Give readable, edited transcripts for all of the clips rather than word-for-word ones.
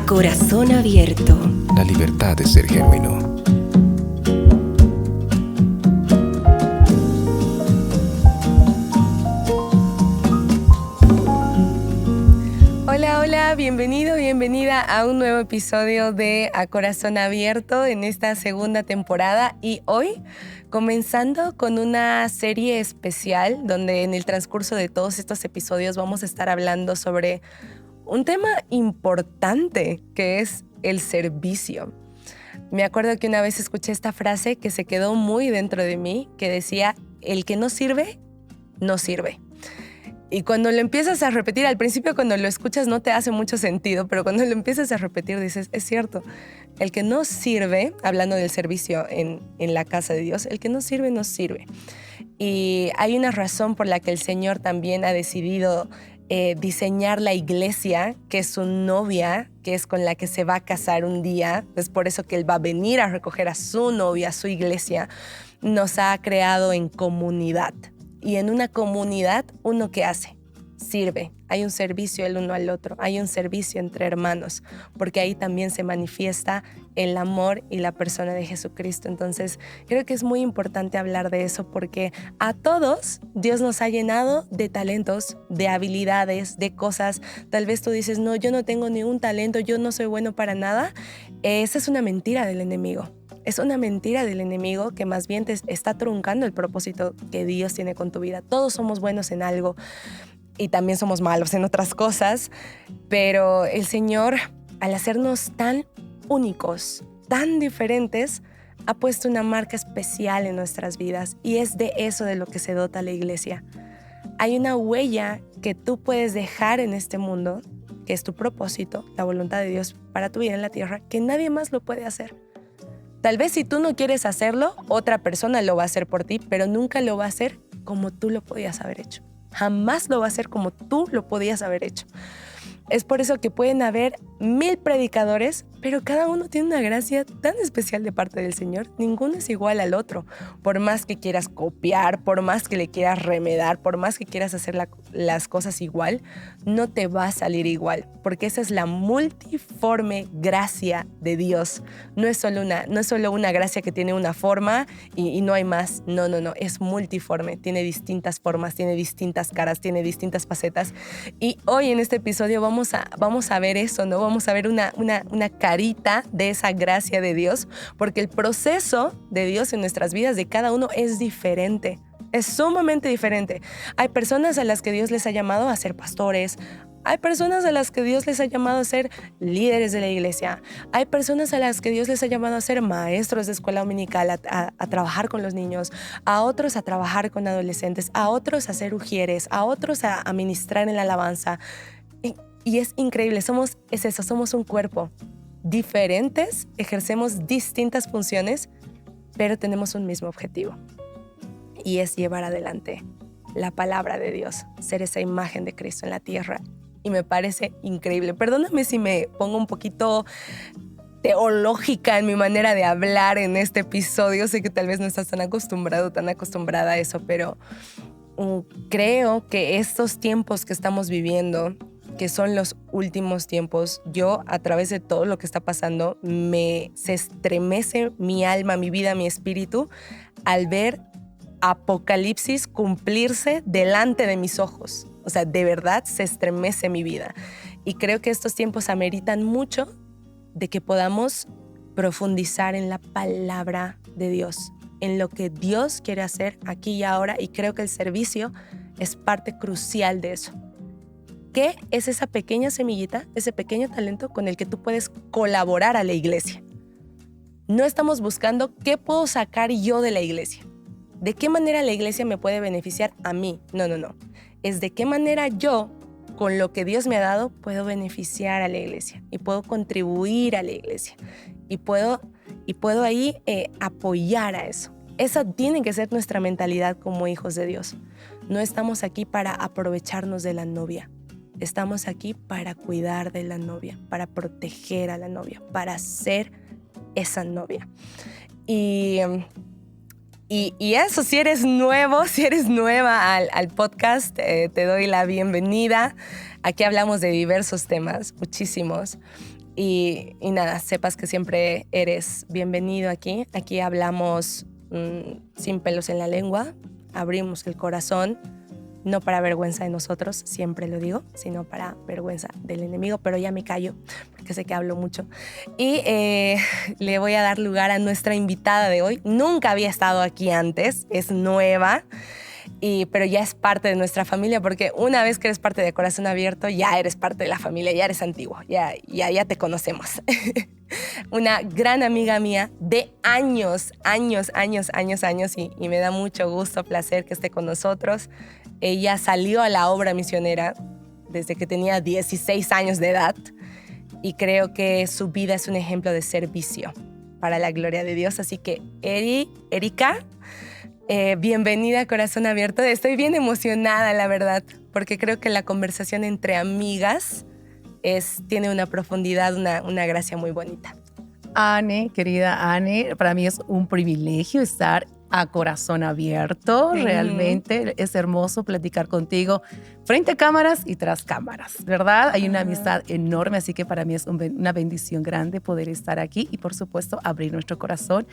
Corazón abierto. La libertad de ser genuino. Hola, bienvenido, bienvenida a un nuevo episodio de A Corazón Abierto en esta segunda temporada, y hoy comenzando con una serie especial donde en el transcurso de todos estos episodios vamos a estar hablando sobre un tema importante que es el servicio. Me acuerdo que una vez escuché esta frase que se quedó muy dentro de mí, que decía: el que no sirve, no sirve. Y cuando lo empiezas a repetir, al principio cuando lo escuchas no te hace mucho sentido, pero cuando lo empiezas a repetir dices, es cierto, el que no sirve, hablando del servicio en la casa de Dios, el que no sirve, no sirve. Y hay una razón por la que el Señor también ha decidido diseñar la iglesia, que es su novia, que es con la que se va a casar un día. Es por eso que Él va a venir a recoger a su novia, a su iglesia. Nos ha creado en comunidad. Y en una comunidad, ¿uno qué hace? Sirve. Hay un servicio el uno al otro. Hay un servicio entre hermanos, porque ahí también se manifiesta el amor y la persona de Jesucristo. Entonces, creo que es muy importante hablar de eso, porque a todos Dios nos ha llenado de talentos, de habilidades, de cosas. Tal vez tú dices, no, yo no tengo ningún talento, yo no soy bueno para nada. Esa es una mentira del enemigo. Es una mentira del enemigo que más bien te está truncando el propósito que Dios tiene con tu vida. Todos somos buenos en algo y también somos malos en otras cosas, pero el Señor, al hacernos tan únicos, tan diferentes, ha puesto una marca especial en nuestras vidas, y es de eso de lo que se dota la iglesia. Hay una huella que tú puedes dejar en este mundo, que es tu propósito, la voluntad de Dios para tu vida en la tierra, que nadie más lo puede hacer. Tal vez si tú no quieres hacerlo, otra persona lo va a hacer por ti, pero nunca lo va a hacer como tú lo podías haber hecho. Jamás lo va a hacer como tú lo podías haber hecho. Es por eso que pueden haber 1000 predicadores, pero cada uno tiene una gracia tan especial de parte del Señor. Ninguno es igual al otro. Por más que quieras copiar, por más que le quieras remedar, por más que quieras hacer las cosas igual, no te va a salir igual, porque esa es la multiforme gracia de Dios. No es solo una gracia que tiene una forma y no hay más. No, es multiforme. Tiene distintas formas, tiene distintas caras, tiene distintas facetas. Y hoy en este episodio vamos a ver eso, ¿no? Vamos a ver una carita de esa gracia de Dios, porque el proceso de Dios en nuestras vidas de cada uno es diferente, es sumamente diferente. Hay personas a las que Dios les ha llamado a ser pastores, hay personas a las que Dios les ha llamado a ser líderes de la iglesia, hay personas a las que Dios les ha llamado a ser maestros de escuela dominical, a trabajar con los niños, a otros a trabajar con adolescentes, a otros a ser ujieres, a otros a ministrar en la alabanza. Y es increíble, somos un cuerpo. Diferentes, ejercemos distintas funciones, pero tenemos un mismo objetivo. Y es llevar adelante la palabra de Dios, ser esa imagen de Cristo en la tierra. Y me parece increíble. Perdóname si me pongo un poquito teológica en mi manera de hablar en este episodio. Sé que tal vez no estás tan acostumbrada a eso, pero creo que estos tiempos que estamos viviendo, que son los últimos tiempos, yo a través de todo lo que está pasando, se estremece mi alma, mi vida, mi espíritu al ver Apocalipsis cumplirse delante de mis ojos. O sea, de verdad se estremece mi vida. Y creo que estos tiempos ameritan mucho de que podamos profundizar en la palabra de Dios, en lo que Dios quiere hacer aquí y ahora, y creo que el servicio es parte crucial de eso. ¿Qué es esa pequeña semillita, ese pequeño talento con el que tú puedes colaborar a la iglesia? No estamos buscando qué puedo sacar yo de la iglesia. ¿De qué manera la iglesia me puede beneficiar a mí? No. Es de qué manera yo, con lo que Dios me ha dado, puedo beneficiar a la iglesia y puedo contribuir a la iglesia y puedo ahí apoyar a eso. Esa tiene que ser nuestra mentalidad como hijos de Dios. No estamos aquí para aprovecharnos de la novia. Estamos aquí para cuidar de la novia, para proteger a la novia, para ser esa novia. Y Y eso, si eres nuevo, si eres nueva al podcast, te doy la bienvenida. Aquí hablamos de diversos temas, muchísimos. Y nada, sepas que siempre eres bienvenido aquí. Aquí hablamos sin pelos en la lengua, abrimos el corazón, no para vergüenza de nosotros, siempre lo digo, sino para vergüenza del enemigo, pero ya me callo porque sé que hablo mucho. Y le voy a dar lugar a nuestra invitada de hoy. Nunca había estado aquí antes, es nueva. Pero ya es parte de nuestra familia, porque una vez que eres parte de Corazón Abierto, ya eres parte de la familia, ya eres antiguo, ya te conocemos. Una gran amiga mía de años, y me da mucho gusto, placer que esté con nosotros. Ella salió a la obra misionera desde que tenía 16 años de edad y creo que su vida es un ejemplo de servicio para la gloria de Dios. Así que, Erika, bienvenida a Corazón Abierto. Estoy bien emocionada, la verdad, porque creo que la conversación entre amigas tiene una profundidad, una gracia muy bonita. Anne, querida Anne, para mí es un privilegio estar a corazón abierto. Realmente es hermoso platicar contigo frente a cámaras y tras cámaras, ¿verdad? Hay una amistad enorme, así que para mí es una bendición grande poder estar aquí y, por supuesto, abrir nuestro corazón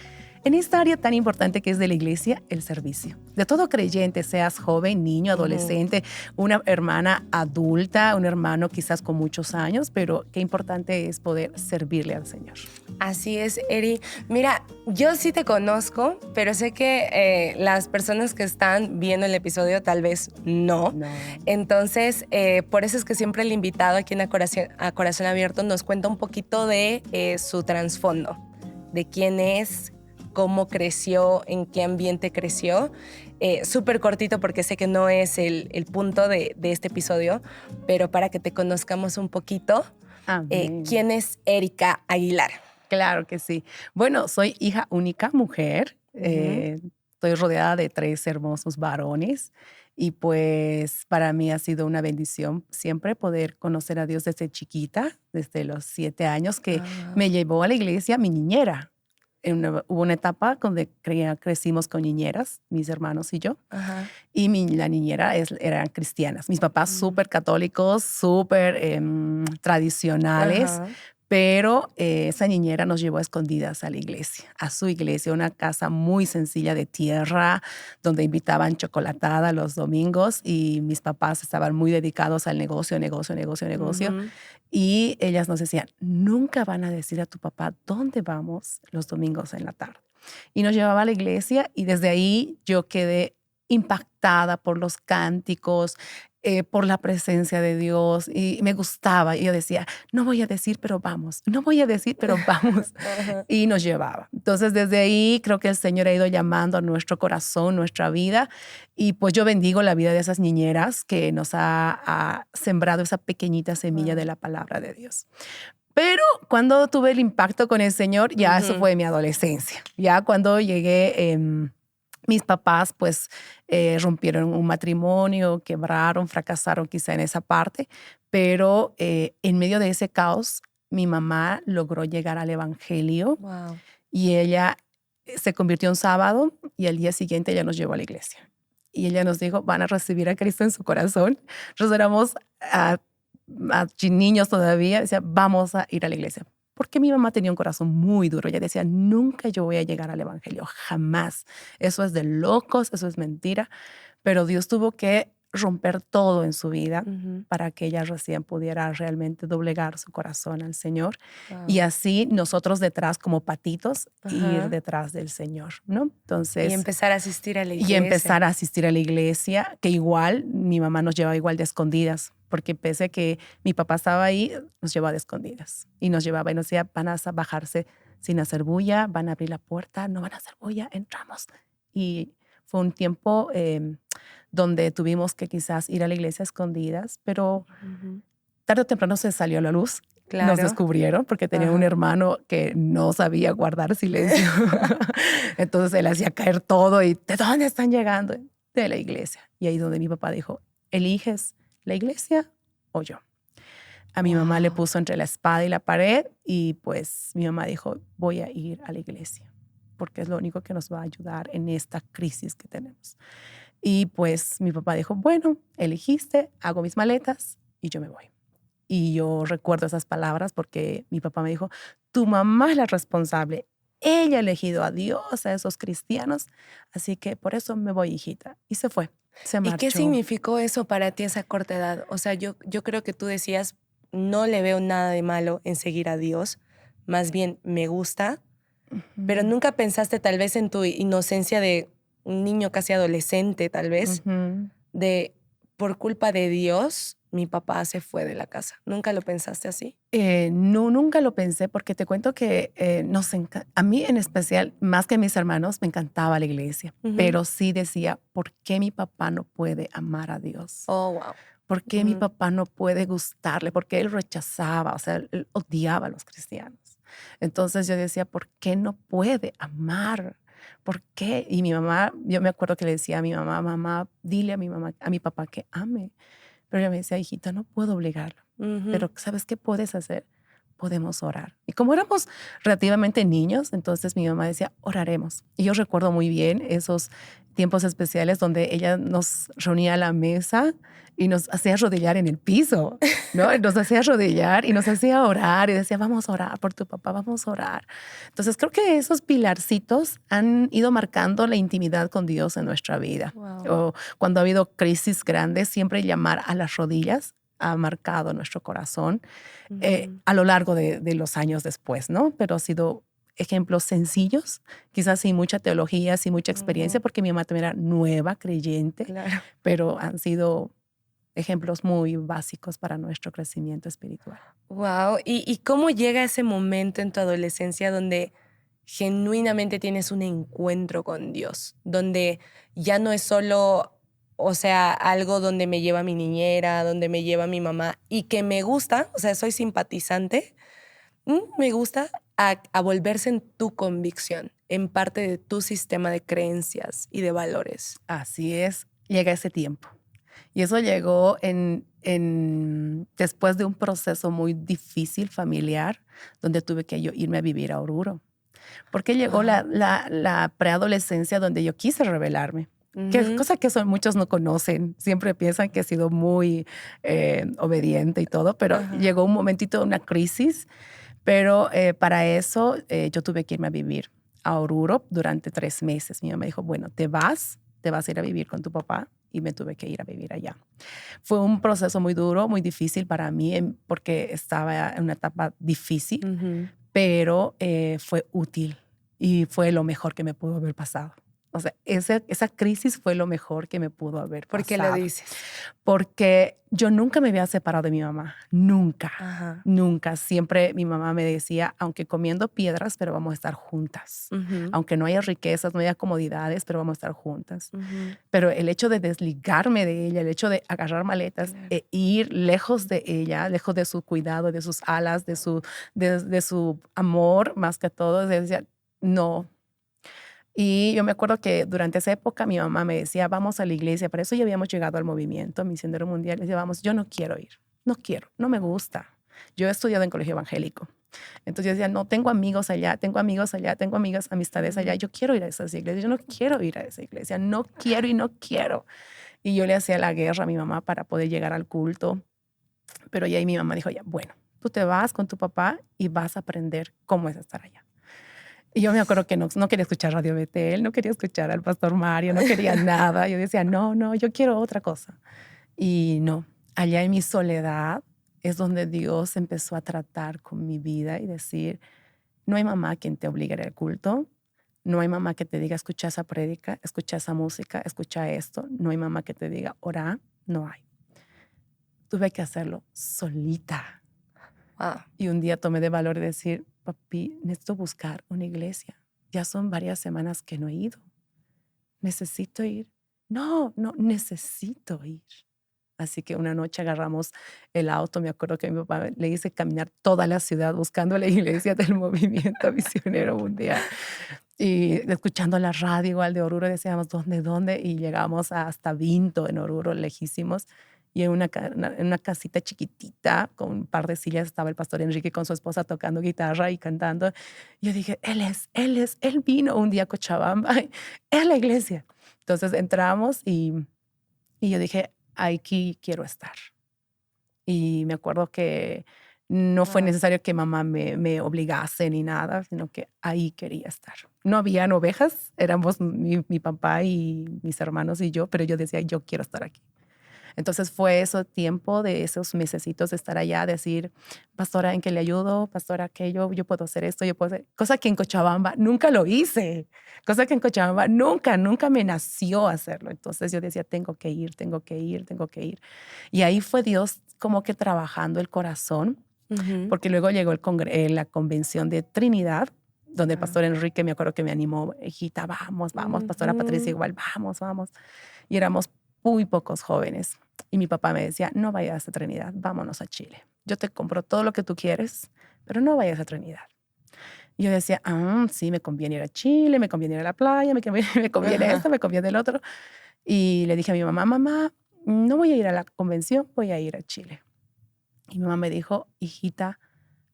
en esta área tan importante que es de la iglesia, el servicio. De todo creyente, seas joven, niño, adolescente, una hermana adulta, un hermano quizás con muchos años, pero qué importante es poder servirle al Señor. Así es, Eri. Mira, yo sí te conozco, pero sé que las personas que están viendo el episodio tal vez no. Entonces, por eso es que siempre el invitado aquí en A Corazón Abierto nos cuenta un poquito de su trasfondo, de quién es, cómo creció, en qué ambiente creció. Súper cortito porque sé que no es el punto de este episodio, pero para que te conozcamos un poquito, ¿quién es Erika Aguilar? Claro que sí. Bueno, soy hija única, mujer. Estoy rodeada de 3 hermosos varones y pues para mí ha sido una bendición siempre poder conocer a Dios desde chiquita, desde los 7 años que me llevó a la iglesia mi niñera. Hubo una etapa donde crecimos con niñeras, mis hermanos y yo, y la niñera eran cristianas. Mis papás súper católicos, súper tradicionales, pero esa niñera nos llevó a escondidas a la iglesia, a su iglesia, una casa muy sencilla de tierra, donde invitaban chocolatada los domingos y mis papás estaban muy dedicados al negocio. Y ellas nos decían, nunca van a decir a tu papá dónde vamos los domingos en la tarde. Y nos llevaba a la iglesia y desde ahí yo quedé impactada por los cánticos, por la presencia de Dios y me gustaba. Y yo decía, no voy a decir, pero vamos. No voy a decir, pero vamos. Y nos llevaba. Entonces, desde ahí creo que el Señor ha ido llamando a nuestro corazón, nuestra vida. Y pues yo bendigo la vida de esas niñeras que nos ha sembrado esa pequeñita semilla de la palabra de Dios. Pero cuando tuve el impacto con el Señor, ya eso fue mi adolescencia. Ya cuando llegué... mis papás pues rompieron un matrimonio, quebraron, fracasaron quizá en esa parte, pero en medio de ese caos mi mamá logró llegar al evangelio y ella se convirtió un sábado y al día siguiente ella nos llevó a la iglesia. Y ella nos dijo, van a recibir a Cristo en su corazón. Nosotros éramos niños todavía, decía, vamos a ir a la iglesia. Porque mi mamá tenía un corazón muy duro. Ella decía, nunca yo voy a llegar al evangelio, jamás. Eso es de locos, eso es mentira. Pero Dios tuvo que romper todo en su vida para que ella recién pudiera realmente doblegar su corazón al Señor. Y así nosotros detrás como patitos ir detrás del Señor, ¿no? Entonces, y empezar a asistir a la iglesia. Y empezar a asistir a la iglesia, que igual mi mamá nos llevaba igual de escondidas, porque pese a que mi papá estaba ahí, nos llevaba de escondidas. Y nos llevaba y nos decía, van a bajarse sin hacer bulla, van a abrir la puerta, no van a hacer bulla, entramos. Y fue un tiempo donde tuvimos que quizás ir a la iglesia a escondidas, pero tarde o temprano se salió a la luz. Claro. Nos descubrieron porque tenía un hermano que no sabía guardar silencio. Entonces él hacía caer todo y ¿de dónde están llegando? De la iglesia. Y ahí es donde mi papá dijo, ¿eliges la iglesia o yo? A mi mamá le puso entre la espada y la pared y pues mi mamá dijo, voy a ir a la iglesia. porque es lo único que nos va a ayudar en esta crisis que tenemos. Y pues mi papá dijo, bueno, elegiste, hago mis maletas y yo me voy. Y yo recuerdo esas palabras porque mi papá me dijo, tu mamá es la responsable. Ella ha elegido a Dios, a esos cristianos, así que por eso me voy, hijita. Y se fue, se ¿Y qué marchó. significó eso para ti a esa corta edad? O sea, yo creo que tú decías, no le veo nada de malo en seguir a Dios, más bien me gusta, pero Ujú, nunca pensaste tal vez en tu inocencia de un niño casi adolescente, tal vez, ujú. de por culpa de Dios, mi papá se fue de la casa. ¿Nunca lo pensaste así? No, nunca lo pensé porque te cuento que a mí en especial, más que a mis hermanos, me encantaba la iglesia, Ujú. pero sí decía, ¿por qué mi papá no puede amar a Dios? Oh, wow. ¿Por qué mi Ujú. papá no puede gustarle? Porque él rechazaba, o sea, él odiaba a los cristianos. Entonces yo decía, ¿por qué no puede amar? ¿Por qué? Y mi mamá, yo me acuerdo que le decía a mi mamá, mamá, dile a mi mamá, a mi papá que ame. Pero ella me decía, hijita, no puedo obligarlo. Ujú. Pero ¿sabes qué puedes hacer? Podemos orar. Y como éramos relativamente niños, entonces mi mamá decía, oraremos. Y yo recuerdo muy bien esos tiempos especiales donde ella nos reunía a la mesa y nos hacía arrodillar en el piso, ¿no? Nos hacía arrodillar y nos hacía orar y decía, vamos a orar por tu papá, vamos a orar. Entonces creo que esos pilarcitos han ido marcando la intimidad con Dios en nuestra vida. Wow. O cuando ha habido crisis grandes, siempre llamar a las rodillas ha marcado nuestro corazón Ujú. a lo largo de los años después, ¿no? Pero ha sido ejemplos sencillos, quizás sin mucha teología, sin mucha experiencia, Ujú. porque mi mamá también era nueva creyente, Claro. pero han sido ejemplos muy básicos para nuestro crecimiento espiritual. Wow. ¿Y cómo llega ese momento en tu adolescencia donde genuinamente tienes un encuentro con Dios? Donde ya no es solo, o sea, algo donde me lleva mi niñera, donde me lleva mi mamá y que me gusta, o sea, soy simpatizante, me gusta a volverse en tu convicción, en parte de tu sistema de creencias y de valores. Así es, llega ese tiempo. Y eso llegó después de un proceso muy difícil familiar, donde tuve que yo irme a vivir a Oruro. Porque llegó Wow. la preadolescencia donde yo quise rebelarme. Que cosa que muchos no conocen. Siempre piensan que he sido muy obediente y todo, pero Ajá. llegó un momentito de una crisis. Pero para eso yo tuve que irme a vivir a Oruro durante 3 meses. Mi mamá dijo, bueno, te vas a ir a vivir con tu papá y me tuve que ir a vivir allá. Fue un proceso muy duro, muy difícil para mí porque estaba en una etapa difícil, Ujú. pero fue útil y fue lo mejor que me pudo haber pasado. O sea, esa crisis fue lo mejor que me pudo haber ¿Por qué lo pasado. dices? Porque yo nunca me había separado de mi mamá, nunca, Ajá. nunca. Siempre mi mamá me decía, aunque comiendo piedras, pero vamos a estar juntas. Ujú. Aunque no haya riquezas, no haya comodidades, pero vamos a estar juntas. Ujú. Pero el hecho de desligarme de ella, el hecho de agarrar maletas Claro. e ir lejos de ella, lejos de su cuidado, de sus alas, de su amor, más que todo, decía, no. Y yo me acuerdo que durante esa época mi mamá me decía, vamos a la iglesia. Para eso ya habíamos llegado al movimiento misionero mundial. Le decía, vamos, yo no quiero ir, no quiero, no me gusta. Yo he estudiado en colegio evangélico. Entonces yo decía, no, tengo amigos allá, tengo amigos allá, tengo amigas, amistades allá. Ujú. Yo quiero ir a esas iglesias, yo no quiero ir a esa iglesia, no quiero y no quiero. Y yo le hacía la guerra a mi mamá para poder llegar al culto. Pero ya ahí mi mamá dijo, ya, bueno, tú te vas con tu papá y vas a aprender cómo es estar allá. Y yo me acuerdo que no quería escuchar Radio Betel, no quería escuchar al pastor Mario, no quería nada. Yo decía, no, no, yo quiero otra cosa. Y no, allá en mi soledad es donde Dios empezó a tratar con mi vida y decir, no hay mamá quien te obligue a ir al culto, no hay mamá que te diga, escucha esa prédica, escucha esa música, escucha esto, no hay mamá que te diga, ora, no hay. Tuve que hacerlo solita. Wow. Y un día tomé de valor y decir, papi, necesito buscar una iglesia. Ya son varias semanas que no he ido. Necesito ir. No, no, necesito ir. Así que una noche agarramos el auto. Me acuerdo que mi papá le hice caminar toda la ciudad buscando la iglesia del movimiento misionero mundial. Y escuchando la radio igual de Oruro, decíamos, ¿dónde, dónde? Y llegamos hasta Vinto, en Oruro, lejísimos. y en una casita chiquitita con un par de sillas estaba el pastor Enrique con su esposa tocando guitarra y cantando. Yo dije, él vino un día a Cochabamba, es la iglesia. Entonces entramos y yo dije, aquí quiero estar. Y me acuerdo que no fue Wow. necesario que mamá me obligase ni nada, sino que ahí quería estar. No habían ovejas, éramos mi papá y mis hermanos y yo, pero yo decía, yo quiero estar aquí. Entonces fue ese tiempo de esos mesecitos de estar allá, decir, pastora, ¿en qué le ayudo? Pastora, ¿qué yo puedo hacer esto? Yo puedo hacer... Cosa que en Cochabamba nunca lo hice. Cosa que en Cochabamba nunca me nació hacerlo. Entonces yo decía, tengo que ir, tengo que ir, tengo que ir. Y ahí fue Dios como que trabajando el corazón, Ujú. porque luego llegó la convención de Trinidad, donde el Ah. pastor Enrique me acuerdo que me animó, hijita, vamos, pastora Patricia Ujú. igual, vamos. Y éramos muy pocos jóvenes. Y mi papá me decía, no vayas a Trinidad, vámonos a Chile. Yo te compro todo lo que tú quieres, pero no vayas a Trinidad. Y yo decía, sí, me conviene ir a Chile, me conviene ir a la playa, me conviene Ajá. esto, me conviene el otro. Y le dije a mi mamá, no voy a ir a la convención, voy a ir a Chile. Y mi mamá me dijo, hijita,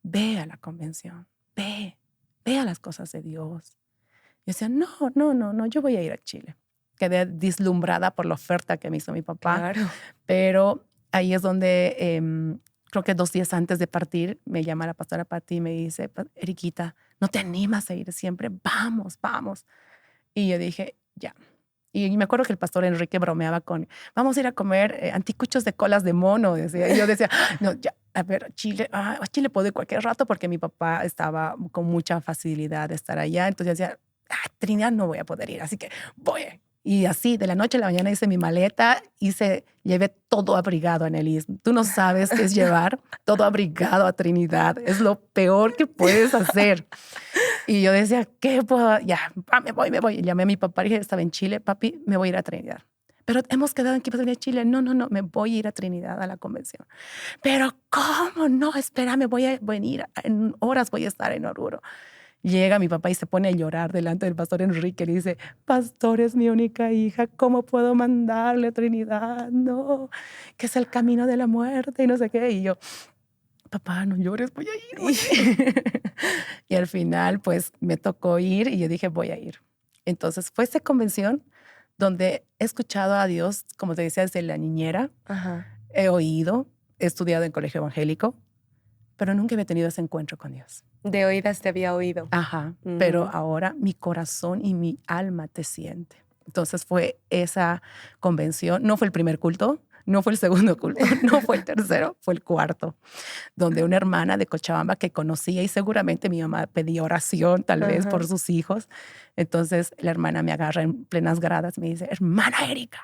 ve a la convención, ve a las cosas de Dios. Yo decía, no, yo voy a ir a Chile. Quedé deslumbrada por la oferta que me hizo mi papá, Claro. pero ahí es donde creo que 2 días antes de partir me llama la pastora Pati y me dice, Eriquita, ¿no te animas a ir siempre? Vamos. Y yo dije, ya. Y me acuerdo que el pastor Enrique bromeaba con, vamos a ir a comer anticuchos de colas de mono, decía. Y yo decía, no, ya, a ver, a Chile puedo ir cualquier rato porque mi papá estaba con mucha facilidad de estar allá. Entonces yo decía, Trinidad no voy a poder ir, así que voy. Y así, de la noche a la mañana hice mi maleta, llevé todo abrigado en el istmo. Tú no sabes qué es llevar todo abrigado a Trinidad. Es lo peor que puedes hacer. Y yo decía, ¿qué puedo? Ya, me voy. Y llamé a mi papá y dije, estaba en Chile, papi, me voy a ir a Trinidad. Pero hemos quedado en que vas a venir a Chile. No, me voy a ir a Trinidad a la convención. Pero ¿cómo? No, espérame, voy a venir. En horas voy a estar en Oruro. Llega mi papá y se pone a llorar delante del pastor Enrique y dice, pastor, es mi única hija, ¿cómo puedo mandarle a Trinidad? No, que es el camino de la muerte y no sé qué. Y yo, papá, no llores, voy a ir. Y al final, pues me tocó ir y yo dije, voy a ir. Entonces fue esa convención donde he escuchado a Dios, como te decía, desde la niñera, Ajá. he oído, he estudiado en colegio evangélico, pero nunca había tenido ese encuentro con Dios. De oídas te había oído. Ajá, pero Ujú. ahora mi corazón y mi alma te siente. Entonces fue esa convención, no fue el primer culto, no fue el segundo culto, no fue el tercero, fue el cuarto, donde una hermana de Cochabamba que conocía y seguramente mi mamá pedía oración tal vez por Ajá. sus hijos. Entonces la hermana me agarra en plenas gradas y me dice, hermana Erika,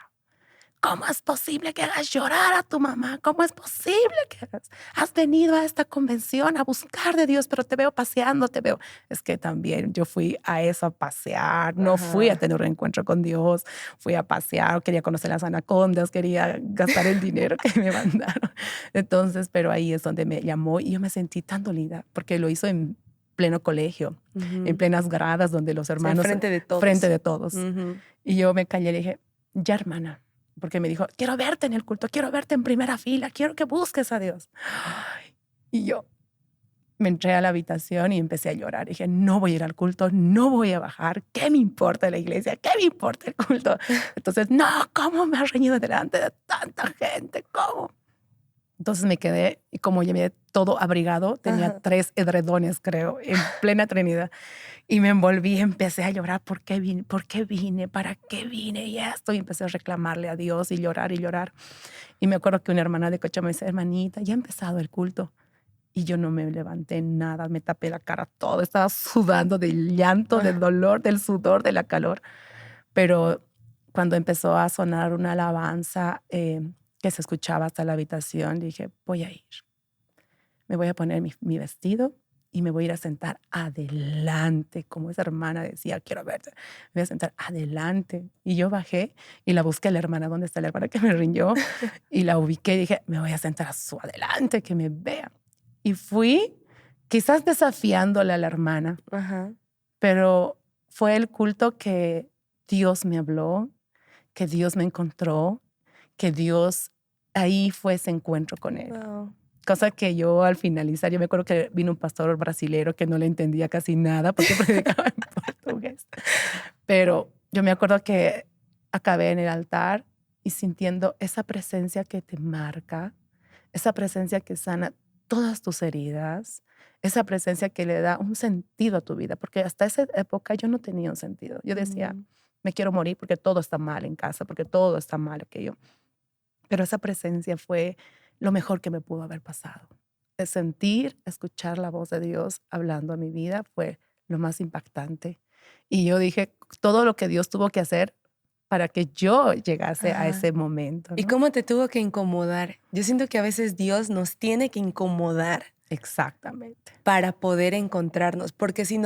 ¿cómo es posible que hagas llorar a tu mamá? ¿Cómo es posible que has venido a esta convención a buscar de Dios, pero te veo paseando, te veo? Es que también yo fui a eso a pasear, no fui a Ajá. tener un encuentro con Dios, fui a pasear, quería conocer las anacondas, quería gastar el dinero que me mandaron. Entonces, pero ahí es donde me llamó y yo me sentí tan dolida porque lo hizo en pleno colegio, en Ujú. plenas gradas donde los O sea, hermanos, enfrente de frente todos. de todos. Ujú. Y yo me callé y le dije, ya hermana, porque me dijo, quiero verte en el culto, quiero verte en primera fila, quiero que busques a Dios. Y yo me entré a la habitación y empecé a llorar. Dije, no voy a ir al culto, no voy a bajar. ¿Qué me importa la iglesia? ¿Qué me importa el culto? Entonces, no, ¿cómo me has reñido delante de tanta gente? ¿Cómo? Entonces me quedé, y como llevé todo abrigado, tenía Ajá. 3 edredones, creo, en plena Trinidad. Y me envolví, empecé a llorar, ¿por qué vine? ¿Por qué vine? ¿Para qué vine? Y esto, y empecé a reclamarle a Dios y llorar y llorar. Y me acuerdo que una hermana de Cocha me dice, hermanita, ya ha empezado el culto. Y yo no me levanté nada, me tapé la cara todo, estaba sudando del llanto, del Ah. dolor, del sudor, de la calor. Pero cuando empezó a sonar una alabanza que se escuchaba hasta la habitación, dije, voy a ir. Me voy a poner mi vestido y me voy a ir a sentar adelante, como esa hermana decía, quiero verte. Me voy a sentar adelante. Y yo bajé y la busqué a la hermana, ¿dónde está la hermana que me riñó? Y la ubiqué y dije, me voy a sentar a su adelante, que me vea. Y fui, quizás desafiándole a la hermana, Ajá. pero fue el culto que Dios me habló, que Dios me encontró, que Dios ahí fue ese encuentro con Él. Wow. Cosa que yo al finalizar, yo me acuerdo que vino un pastor brasilero que no le entendía casi nada porque predicaba en portugués. Pero yo me acuerdo que acabé en el altar y sintiendo esa presencia que te marca, esa presencia que sana todas tus heridas, esa presencia que le da un sentido a tu vida, porque hasta esa época yo no tenía un sentido. Yo decía, me quiero morir porque todo está mal en casa, porque todo está mal aquello. Pero esa presencia fue lo mejor que me pudo haber pasado. El sentir, escuchar la voz de Dios hablando a mi vida fue lo más impactante. Y yo dije, todo lo que Dios tuvo que hacer para que yo llegase a ese momento, ¿Y ¿no? cómo te tuvo que incomodar? Yo siento que a veces Dios nos tiene que incomodar Exactamente. para poder encontrarnos, porque si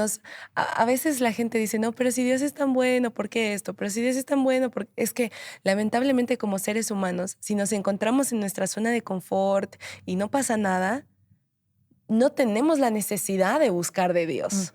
a veces la gente dice, no, pero si Dios es tan bueno, ¿por qué esto? Pero si Dios es tan bueno, es que lamentablemente como seres humanos, si nos encontramos en nuestra zona de confort y no pasa nada, no tenemos la necesidad de buscar de Dios,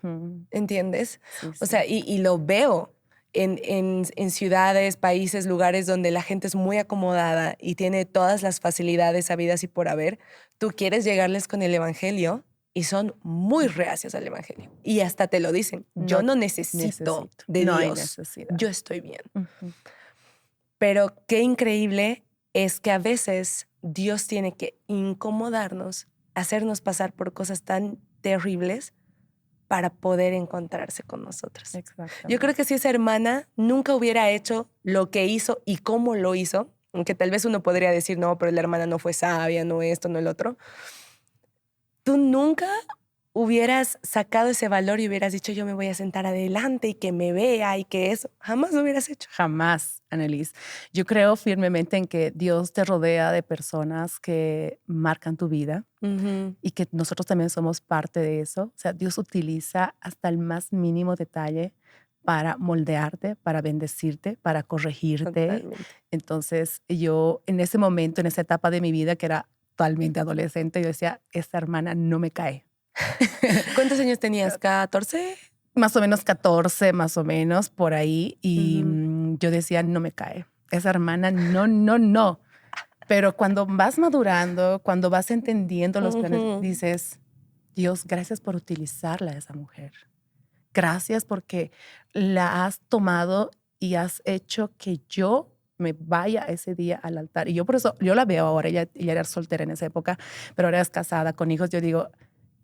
¿entiendes? Sí, O sea, y lo veo en ciudades, países, lugares donde la gente es muy acomodada y tiene todas las facilidades habidas y por haber. Tú quieres llegarles con el evangelio y son muy reacios al evangelio. Y hasta te lo dicen, yo no necesito de no hay Dios, necesidad. yo estoy bien. Ujú. Pero qué increíble es que a veces Dios tiene que incomodarnos, hacernos pasar por cosas tan terribles para poder encontrarse con nosotros. Exactamente. Yo creo que si esa hermana nunca hubiera hecho lo que hizo y cómo lo hizo, aunque tal vez uno podría decir, no, pero la hermana no fue sabia, no esto, no el otro, tú nunca hubieras sacado ese valor y hubieras dicho, yo me voy a sentar adelante y que me vea y que eso, jamás lo hubieras hecho. Jamás, Annelise. Yo creo firmemente en que Dios te rodea de personas que marcan tu vida y que nosotros también somos parte de eso. O sea, Dios utiliza hasta el más mínimo detalle para moldearte, para bendecirte, para corregirte. Totalmente. Entonces, yo en ese momento, en esa etapa de mi vida que era totalmente adolescente, yo decía, esta hermana no me cae. ¿Cuántos años tenías? ¿14? Más o menos 14, más o menos, por ahí. Y yo decía, no me cae. Esa hermana, no, no, no. Pero cuando vas madurando, cuando vas entendiendo los planes, dices, Dios, gracias por utilizarla a esa mujer. Gracias porque la has tomado y has hecho que yo me vaya ese día al altar. Y yo por eso, yo la veo ahora, ella era soltera en esa época, pero ahora es casada con hijos. Yo digo,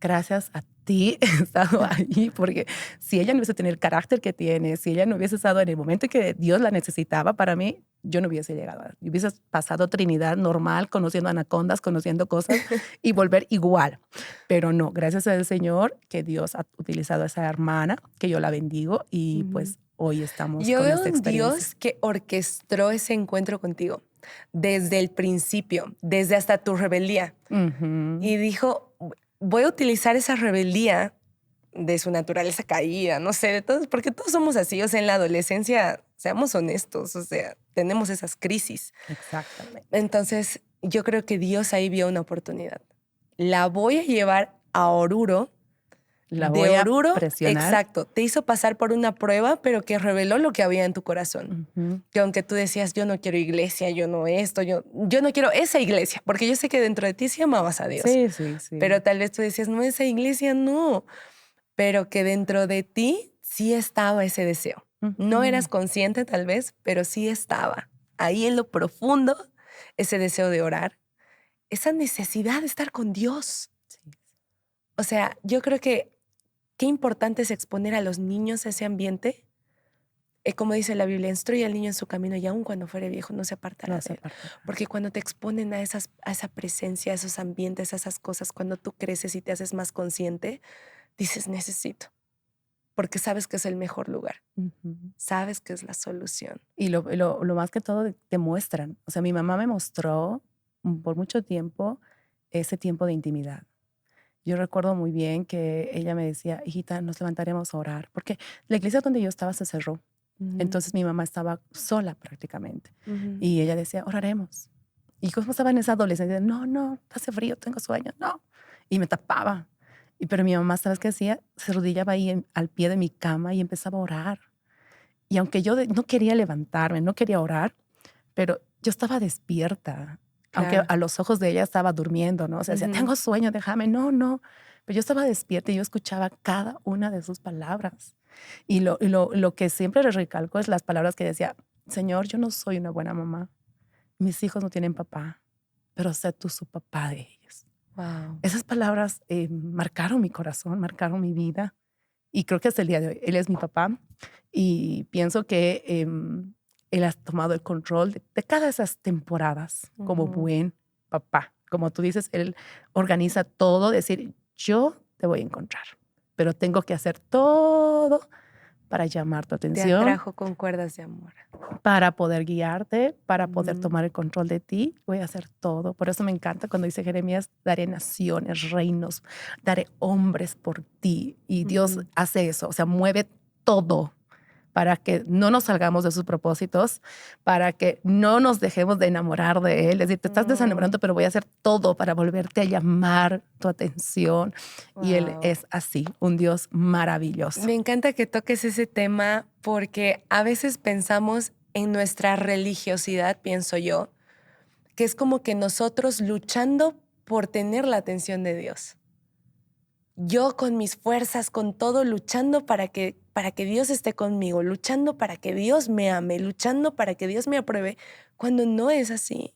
gracias a ti he estado ahí, porque si ella no hubiese tenido el carácter que tiene, si ella no hubiese estado en el momento en que Dios la necesitaba para mí, yo no hubiese llegado. Yo hubiese pasado Trinidad normal, conociendo anacondas, conociendo cosas y volver igual. Pero no, gracias al Señor que Dios ha utilizado a esa hermana, que yo la bendigo y pues hoy estamos Yo con veo esta un experiencia. Dios que orquestó ese encuentro contigo desde el principio, desde hasta tu rebeldía. Y dijo, voy a utilizar esa rebeldía de su naturaleza caída, no sé, de todos, porque todos somos así, o sea, en la adolescencia, seamos honestos, o sea, tenemos esas crisis. Exactamente. Entonces, yo creo que Dios ahí vio una oportunidad. La voy a llevar a Oruro. La de voy a Oruro, presionar. exacto, te hizo pasar por una prueba, pero que reveló lo que había en tu corazón. Que aunque tú decías, yo no quiero iglesia, yo no esto, yo no quiero esa iglesia, porque yo sé que dentro de ti sí amabas a Dios. Sí, sí, sí. Pero tal vez tú decías, no, esa iglesia no. Pero que dentro de ti sí estaba ese deseo. No eras consciente tal vez, pero sí estaba. Ahí en lo profundo, ese deseo de orar, esa necesidad de estar con Dios. Sí. O sea, yo creo que qué importante es exponer a los niños a ese ambiente. Como dice la Biblia, instruye al niño en su camino y aun cuando fuere viejo no se apartará de él. Porque cuando te exponen a esa presencia, a esos ambientes, a esas cosas, cuando tú creces y te haces más consciente, dices, necesito. Porque sabes que es el mejor lugar. Sabes que es la solución. Y lo más que todo te muestran. O sea, mi mamá me mostró por mucho tiempo ese tiempo de intimidad. Yo recuerdo muy bien que ella me decía, hijita, nos levantaremos a orar. Porque la iglesia donde yo estaba se cerró. Entonces mi mamá estaba sola prácticamente. Y ella decía, oraremos. Y como estaba en esa adolescencia, no, hace frío, tengo sueño, no. Y me tapaba. Pero mi mamá, ¿sabes qué hacía? Se arrodillaba ahí al pie de mi cama y empezaba a orar. Y aunque yo no quería levantarme, no quería orar, pero yo estaba despierta. Aunque Claro. a los ojos de ella estaba durmiendo, ¿no? O sea, decía, Ujú. tengo sueño, déjame. No, no. Pero yo estaba despierta y yo escuchaba cada una de sus palabras. Y lo que siempre le recalco es las palabras que decía, Señor, yo no soy una buena mamá. Mis hijos no tienen papá, pero sé tú su papá de ellos. Wow. Esas palabras marcaron mi corazón, marcaron mi vida. Y creo que hasta el día de hoy, él es mi papá. Y pienso que él ha tomado el control de cada esas temporadas como Ujú. buen papá. Como tú dices, él organiza todo, decir, yo te voy a encontrar, pero tengo que hacer todo para llamar tu Te atención, atrajo con cuerdas de amor. para poder guiarte, para poder Ujú. tomar el control de ti. Voy a hacer todo. Por eso me encanta cuando dice Jeremías, daré naciones, reinos, daré hombres por ti. Y Dios Ujú. hace eso, o sea, mueve todo para que no nos salgamos de sus propósitos, para que no nos dejemos de enamorar de Él. Es decir, te estás desenamorando, pero voy a hacer todo para volverte a llamar tu atención. Y Él Wow. es así, un Dios maravilloso. Me encanta que toques ese tema porque a veces pensamos en nuestra religiosidad, pienso yo, que es como que nosotros luchando por tener la atención de Dios. Yo con mis fuerzas, con todo, luchando para que Dios esté conmigo, luchando para que Dios me ame, luchando para que Dios me apruebe, cuando no es así.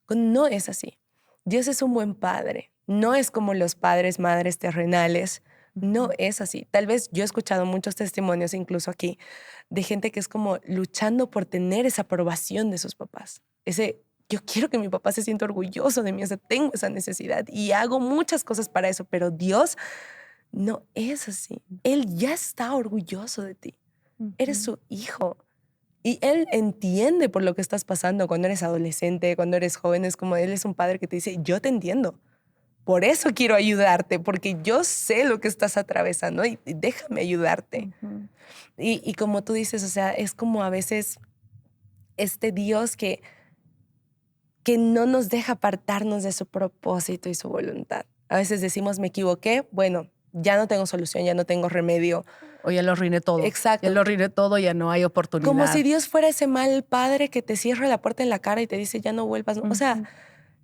No es así. Dios es un buen padre. No es como los padres, madres terrenales. No es así. Tal vez yo he escuchado muchos testimonios, incluso aquí, de gente que es como luchando por tener esa aprobación de sus papás. Yo quiero que mi papá se sienta orgulloso de mí. O sea, tengo esa necesidad y hago muchas cosas para eso, pero Dios no es así. Él ya está orgulloso de ti. Eres su hijo. Y Él entiende por lo que estás pasando cuando eres adolescente, cuando eres joven. Es como Él es un padre que te dice, yo te entiendo. Por eso quiero ayudarte, porque yo sé lo que estás atravesando y déjame ayudarte. Y como tú dices, o sea, es como a veces este Dios que no nos deja apartarnos de su propósito y su voluntad. A veces decimos, me equivoqué, bueno, ya no tengo solución, ya no tengo remedio. O ya lo arruiné todo. Exacto. Ya lo arruiné todo, ya no hay oportunidad. Como si Dios fuera ese mal padre que te cierra la puerta en la cara y te dice, ya no vuelvas. O sea,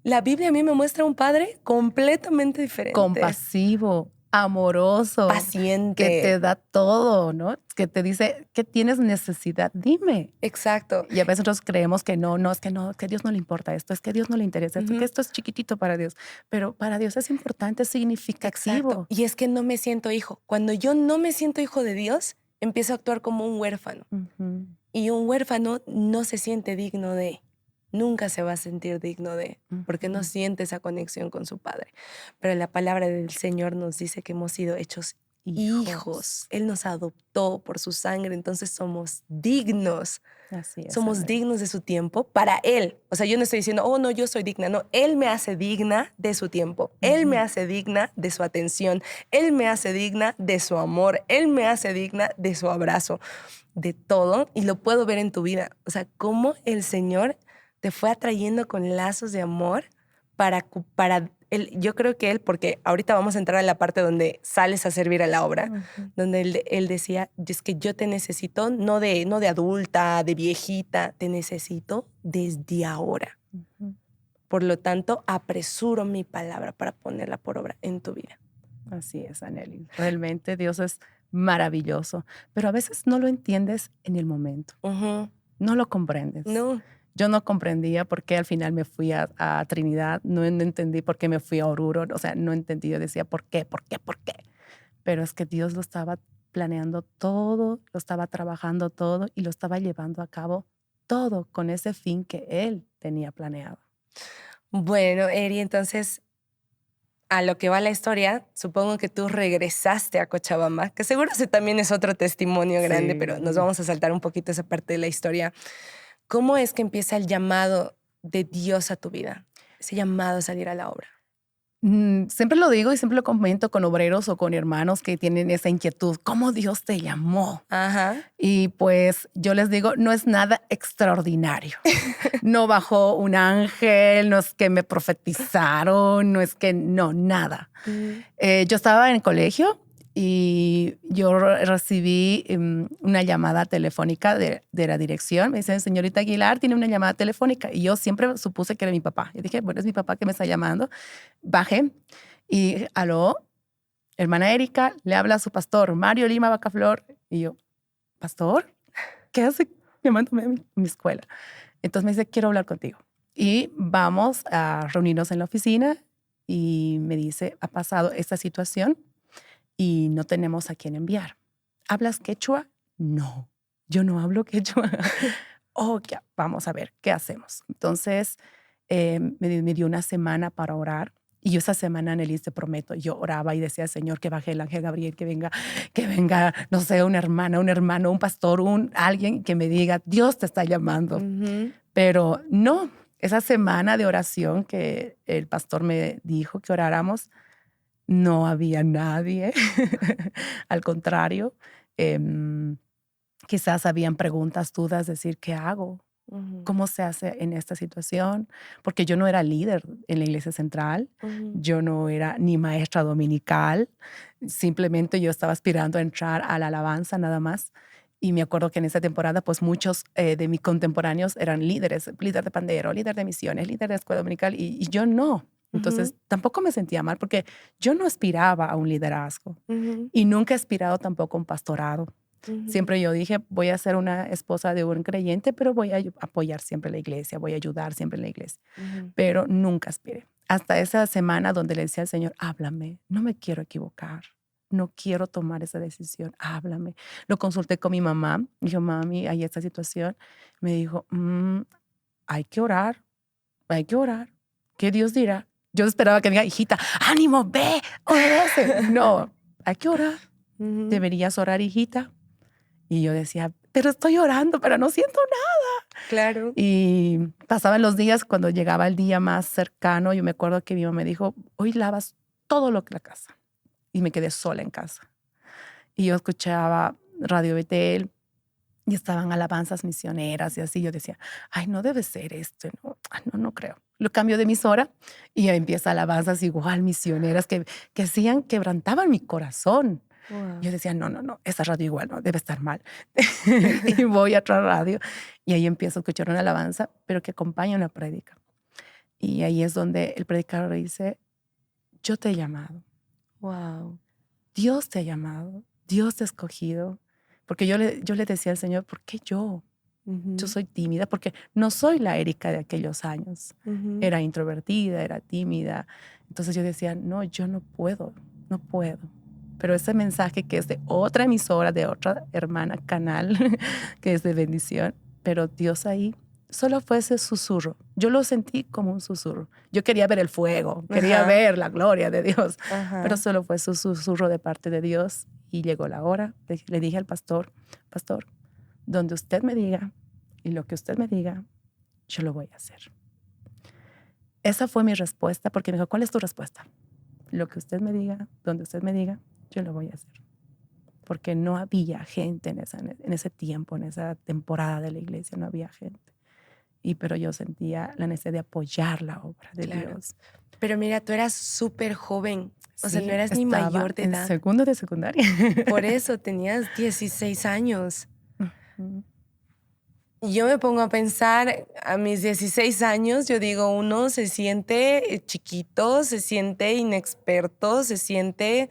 la Biblia a mí me muestra un padre completamente diferente. Compasivo, amoroso, Paciente. que te da todo, ¿no? Que te dice que tienes necesidad, dime. Exacto. Y a veces nosotros creemos que no, es que a Dios no le importa esto, es que a Dios no le interesa esto, que esto es chiquitito para Dios. Pero para Dios es importante, es significativo. Exacto. Y es que no me siento hijo. Cuando yo no me siento hijo de Dios, empiezo a actuar como un huérfano. Y un huérfano no se siente digno de, nunca se va a sentir digno de, porque no siente esa conexión con su padre. Pero la palabra del Señor nos dice que hemos sido hechos hijos. Él nos adoptó por su sangre, entonces somos dignos. Así es, somos dignos de su tiempo para Él. O sea, yo no estoy diciendo, oh, no, yo soy digna. No, Él me hace digna de su tiempo. Él me hace digna de su atención. Él me hace digna de su amor. Él me hace digna de su abrazo, de todo. Y lo puedo ver en tu vida. O sea, cómo el Señor te fue atrayendo con lazos de amor para él. Yo creo que Él, porque ahorita vamos a entrar a la parte donde sales a servir a la obra, donde él decía, es que yo te necesito no de adulta, de viejita, te necesito desde ahora. Por lo tanto, apresuro mi palabra para ponerla por obra en tu vida. Así es, Anely. Realmente Dios es maravilloso, pero a veces no lo entiendes en el momento. No lo comprendes. No. Yo no comprendía por qué al final me fui a Trinidad, no entendí por qué me fui a Oruro, o sea, no entendí, yo decía, ¿por qué? Pero es que Dios lo estaba planeando todo, lo estaba trabajando todo y lo estaba llevando a cabo todo con ese fin que Él tenía planeado. Bueno, Eri, entonces, a lo que va la historia, supongo que tú regresaste a Cochabamba, que seguro ese también es otro testimonio grande, pero nos vamos a saltar un poquito esa parte de la historia. ¿Cómo es que empieza el llamado de Dios a tu vida? Ese llamado a salir a la obra. Siempre lo digo y siempre lo comento con obreros o con hermanos que tienen esa inquietud. ¿Cómo Dios te llamó? Y pues yo les digo, no es nada extraordinario. No bajó un ángel, no es que me profetizaron, no es que, no, nada. Yo estaba en el colegio Y yo recibí una llamada telefónica de la dirección. Me dicen, señorita Aguilar, tiene una llamada telefónica. Y yo siempre supuse que era mi papá. Yo dije, bueno, es mi papá que me está llamando. Bajé y, aló, hermana Erika, le habla a su pastor, Mario Lima Bacaflor. Y yo, ¿pastor? ¿Qué hace llamándome a mi escuela? Entonces me dice, quiero hablar contigo. Y vamos a reunirnos en la oficina y me dice, ha pasado esta situación y no tenemos a quién enviar. ¿Hablas quechua? No, yo no hablo quechua. Ok, vamos a ver, ¿qué hacemos? Entonces me dio una semana para orar. Y yo esa semana, Nelly, te prometo, yo oraba y decía, Señor, que baje el ángel Gabriel, que venga, no sé, una hermana, un hermano, un pastor, alguien que me diga, Dios te está llamando. Pero no, esa semana de oración que el pastor me dijo que oráramos, no había nadie. Al contrario, quizás habían preguntas, dudas, decir, ¿qué hago? ¿Cómo se hace en esta situación? Porque yo no era líder en la iglesia central, yo no era ni maestra dominical, simplemente yo estaba aspirando a entrar a la alabanza nada más. Y me acuerdo que en esa temporada, pues muchos de mis contemporáneos eran líderes, líder de pandero, líder de misiones, líder de escuela dominical, y yo no. Entonces tampoco me sentía mal porque yo no aspiraba a un liderazgo y nunca he aspirado tampoco a un pastorado. Siempre yo dije, voy a ser una esposa de un creyente, pero voy a apoyar siempre la iglesia, voy a ayudar siempre en la iglesia. Pero nunca aspiré. Hasta esa semana donde le decía al Señor, háblame, no me quiero equivocar, no quiero tomar esa decisión, háblame. Lo consulté con mi mamá, dijo, mami, hay esta situación. Me dijo, hay que orar, ¿qué Dios dirá? Yo esperaba que diga, hijita, ánimo, ve, obedece. No, hay que orar. Deberías orar, hijita. Y yo decía, pero estoy orando, pero no siento nada. Claro. Y pasaban los días, cuando llegaba el día más cercano, yo me acuerdo que mi mamá me dijo, hoy lavas todo lo que la casa. Y me quedé sola en casa. Y yo escuchaba Radio Betel y estaban alabanzas misioneras y así. Yo decía, ay, no debe ser esto. No creo. Lo cambio de emisora y ya empieza alabanzas igual misioneras que quebrantaban mi corazón. Wow. Yo decía, no, esa radio igual no, debe estar mal. Y voy a otra radio y ahí empiezo a escuchar una alabanza, pero que acompaña una prédica. Y ahí es donde el predicador dice, yo te he llamado. Wow. Dios te ha llamado, Dios te ha escogido. Porque yo le decía al Señor, ¿por qué yo? Yo soy tímida, porque no soy la Erika de aquellos años. Era introvertida, era tímida. Entonces yo decía, no, yo no puedo. Pero ese mensaje que es de otra emisora, de otra hermana canal, que es de bendición, pero Dios ahí solo fue ese susurro. Yo lo sentí como un susurro. Yo quería ver el fuego, quería ver la gloria de Dios, pero solo fue su susurro de parte de Dios. Y llegó la hora, le dije al pastor, pastor, donde usted me diga y lo que usted me diga, yo lo voy a hacer. Esa fue mi respuesta, porque me dijo, ¿cuál es tu respuesta? Lo que usted me diga, donde usted me diga, yo lo voy a hacer. Porque no había gente en ese tiempo, en esa temporada de la iglesia, no había gente. Pero yo sentía la necesidad de apoyar la obra de Dios. Pero mira, tú eras súper joven. O sea, no eras ni mayor de edad. En segundo de secundaria. Por eso tenías 16 años. Y yo me pongo a pensar, a mis 16 años, yo digo, uno se siente chiquito, se siente inexperto, se siente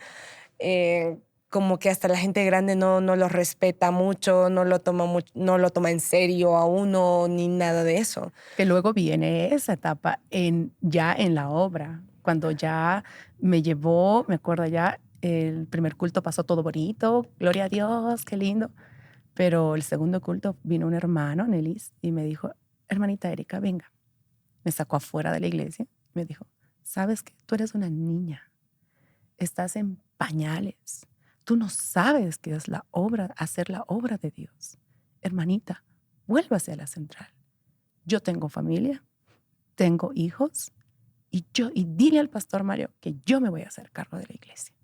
como que hasta la gente grande no lo respeta mucho, no lo toma en serio a uno, ni nada de eso. Que luego viene esa etapa ya en la obra, cuando ya me llevó, me acuerdo ya, el primer culto pasó todo bonito, gloria a Dios, qué lindo. Pero el segundo culto vino un hermano, Nelis, y me dijo, hermanita Erika, venga. Me sacó afuera de la iglesia y me dijo, ¿sabes qué? Tú eres una niña, estás en pañales. Tú no sabes qué es hacer la obra de Dios. Hermanita, vuélvase a la central. Yo tengo familia, tengo hijos, y dile al pastor Mario que yo me voy a hacer cargo de la iglesia.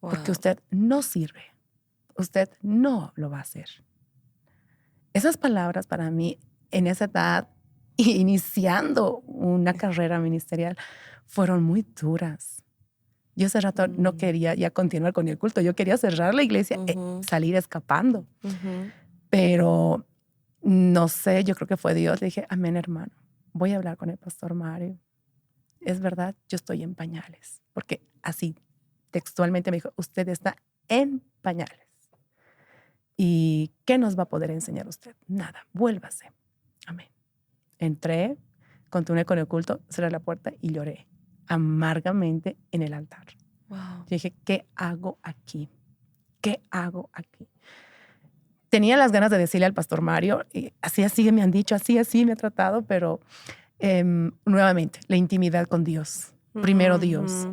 Wow. Porque usted no sirve. Usted no lo va a hacer. Esas palabras para mí, en esa edad, iniciando una carrera ministerial, fueron muy duras. Yo ese rato no quería ya continuar con el culto. Yo quería cerrar la iglesia salir escapando. Pero no sé, yo creo que fue Dios. Le dije, amén, hermano. Voy a hablar con el pastor Mario. Es verdad, yo estoy en pañales. Porque así textualmente me dijo, usted está en pañales. ¿Y qué nos va a poder enseñar usted? Nada, vuélvase. Amén. Entré, continué con el culto, cerré la puerta y lloré amargamente en el altar. Wow. Yo dije, ¿qué hago aquí? ¿Qué hago aquí? Tenía las ganas de decirle al pastor Mario, y así me han dicho, así me ha tratado, pero nuevamente, la intimidad con Dios. Primero Dios.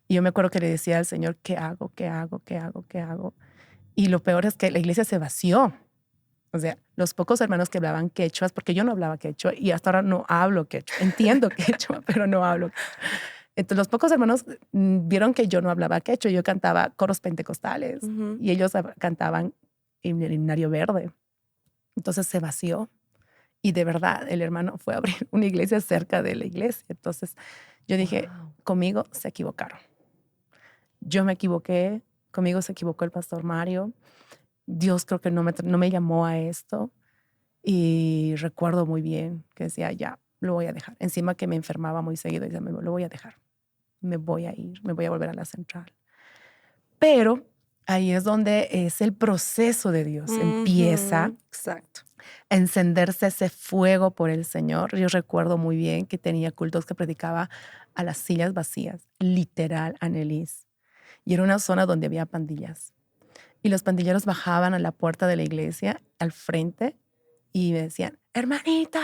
Y yo me acuerdo que le decía al Señor, ¿qué hago? ¿Qué hago? ¿Qué hago? ¿Qué hago? Y lo peor es que la iglesia se vació. O sea, los pocos hermanos que hablaban quechua, porque yo no hablaba quechua y hasta ahora no hablo quechua. Entiendo quechua, pero no hablo quechua. Entonces, los pocos hermanos vieron que yo no hablaba quechua. Yo cantaba coros pentecostales y ellos cantaban el himnario verde. Entonces se vació. Y de verdad, el hermano fue a abrir una iglesia cerca de la iglesia. Entonces yo dije, conmigo se equivocaron. Yo me equivoqué, conmigo se equivocó el pastor Mario. Dios creo que no me llamó a esto. Y recuerdo muy bien que decía, ya, lo voy a dejar. Encima que me enfermaba muy seguido, decía, lo voy a dejar. Me voy a ir, me voy a volver a la central. Pero ahí es donde es el proceso de Dios. Empieza Exacto. a encenderse ese fuego por el Señor. Yo recuerdo muy bien que tenía cultos que predicaba a las sillas vacías, literal, Annelise. Y era una zona donde había pandillas. Y los pandilleros bajaban a la puerta de la iglesia, al frente, y me decían, hermanita,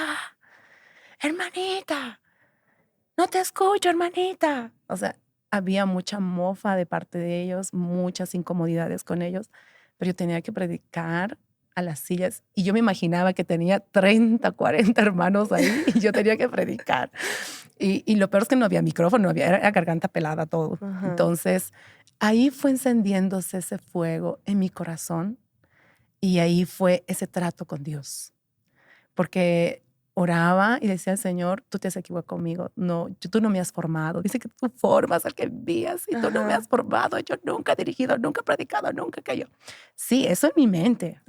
no te escucho, hermanita. O sea, había mucha mofa de parte de ellos, muchas incomodidades con ellos, pero yo tenía que predicar a las sillas y yo me imaginaba que tenía 30, 40 hermanos ahí y yo tenía que predicar. Y lo peor es que no había micrófono, era garganta pelada todo. Entonces, ahí fue encendiéndose ese fuego en mi corazón y ahí fue ese trato con Dios. Porque oraba y decía al Señor, tú te has equivocado conmigo, no, tú no me has formado. Dice que tú formas al que envías y tú no me has formado. Yo nunca he dirigido, nunca he predicado, nunca que yo. Sí, eso en mi mente.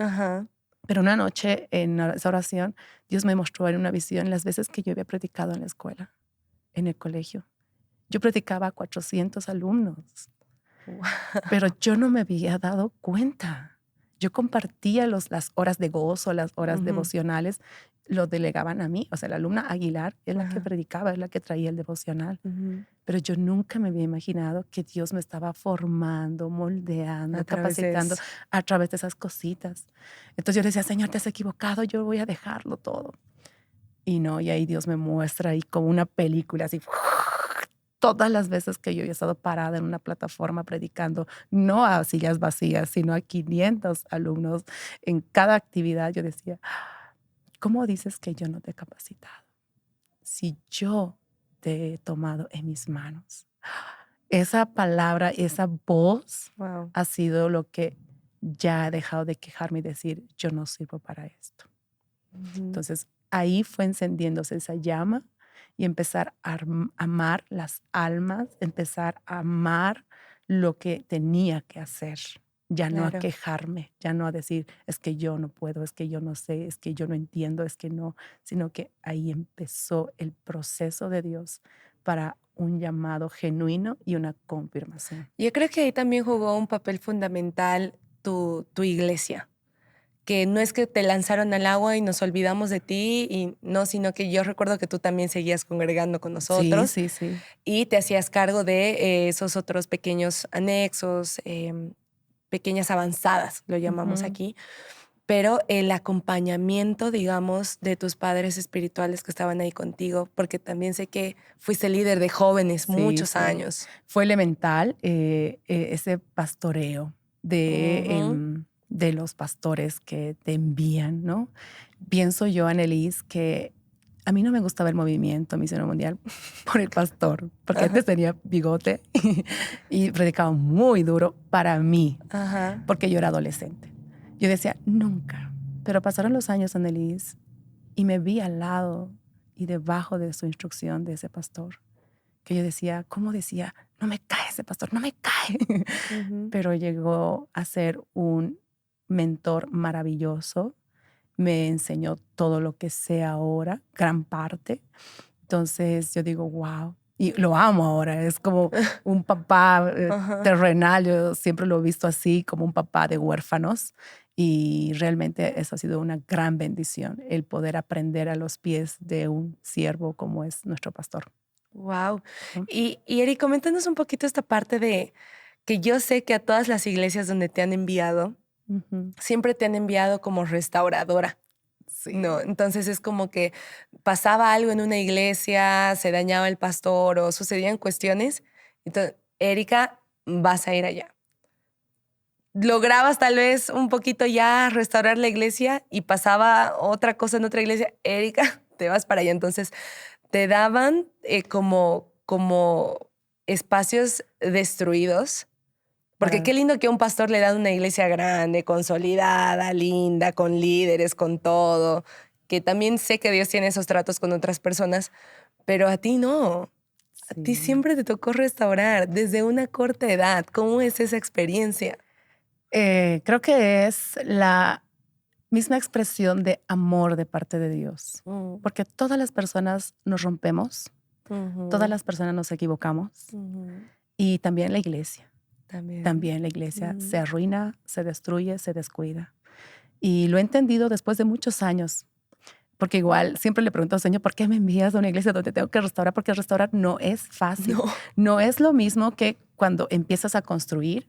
Pero una noche en esa oración, Dios me mostró en una visión las veces que yo había predicado en la escuela, en el colegio. Yo predicaba a 400 alumnos, pero yo no me había dado cuenta. Yo compartía las horas de gozo, las horas devocionales, lo delegaban a mí. O sea, la alumna Aguilar es la que predicaba, es la que traía el devocional. Pero yo nunca me había imaginado que Dios me estaba formando, moldeando, capacitando a través de esas cositas. Entonces yo le decía, Señor, te has equivocado, yo voy a dejarlo todo. Y no, y ahí Dios me muestra ahí como una película así. Todas las veces que yo había estado parada en una plataforma predicando, no a sillas vacías, sino a 500 alumnos en cada actividad, yo decía, ¿cómo dices que yo no te he capacitado? Si yo te he tomado en mis manos. Esa palabra, esa voz ha sido lo que ya he dejado de quejarme y decir, yo no sirvo para esto. Entonces, ahí fue encendiéndose esa llama y empezar a amar las almas, empezar a amar lo que tenía que hacer. Ya no a quejarme, ya no a decir, es que yo no puedo, es que yo no sé, es que yo no entiendo, es que no, sino que ahí empezó el proceso de Dios para un llamado genuino y una confirmación. Yo creo que ahí también jugó un papel fundamental tu iglesia, que no es que te lanzaron al agua y nos olvidamos de ti, y no, sino que yo recuerdo que tú también seguías congregando con nosotros. Sí. Y te hacías cargo de esos otros pequeños anexos, pequeñas avanzadas, lo llamamos aquí. Pero el acompañamiento, digamos, de tus padres espirituales que estaban ahí contigo, porque también sé que fuiste líder de jóvenes muchos años. Fue elemental ese pastoreo de los pastores que te envían, ¿no? Pienso yo, Annelise, que a mí no me gustaba el movimiento misionero mundial por el pastor, porque antes tenía bigote y predicaba muy duro para mí, porque yo era adolescente. Yo decía, nunca. Pero pasaron los años, Annelise, y me vi al lado y debajo de su instrucción de ese pastor, que yo decía, ¿cómo decía? no me cae ese pastor, no me cae. Ujú. Pero llegó a ser un mentor maravilloso. Me enseñó todo lo que sé ahora, gran parte. Entonces yo digo, wow. Y lo amo ahora. Es como un papá Ajá. terrenal. Yo siempre lo he visto así, como un papá de huérfanos. Y realmente eso ha sido una gran bendición, el poder aprender a los pies de un siervo como es nuestro pastor, Wow. ¿no? Y Eri, coméntanos un poquito esta parte de que yo sé que a todas las iglesias donde te han enviado, Ujú. siempre te han enviado como restauradora, ¿no? Sí. Entonces es como que pasaba algo en una iglesia, se dañaba el pastor o sucedían cuestiones. Entonces, Erika, vas a ir allá. Lograbas tal vez un poquito ya restaurar la iglesia y pasaba otra cosa en otra iglesia. Erika, te vas para allá. Entonces, te daban como espacios destruidos. Porque Para, qué lindo que a un pastor le dan una iglesia grande, consolidada, linda, con líderes, con todo. Que también sé que Dios tiene esos tratos con otras personas, pero a ti no. A ti sí. siempre te tocó restaurar desde una corta edad. ¿Cómo es esa experiencia? Creo que es la misma expresión de amor de parte de Dios, Mm, porque todas las personas nos rompemos, todas ujú, las personas nos equivocamos ujú. y también la iglesia. También. También la iglesia se Ujú. arruina, se destruye, se descuida. Y lo he entendido después de muchos años, porque igual siempre le pregunto al Señor, ¿por qué me envías a una iglesia donde tengo que restaurar? Porque restaurar no es fácil. No. No es lo mismo que cuando empiezas a construir,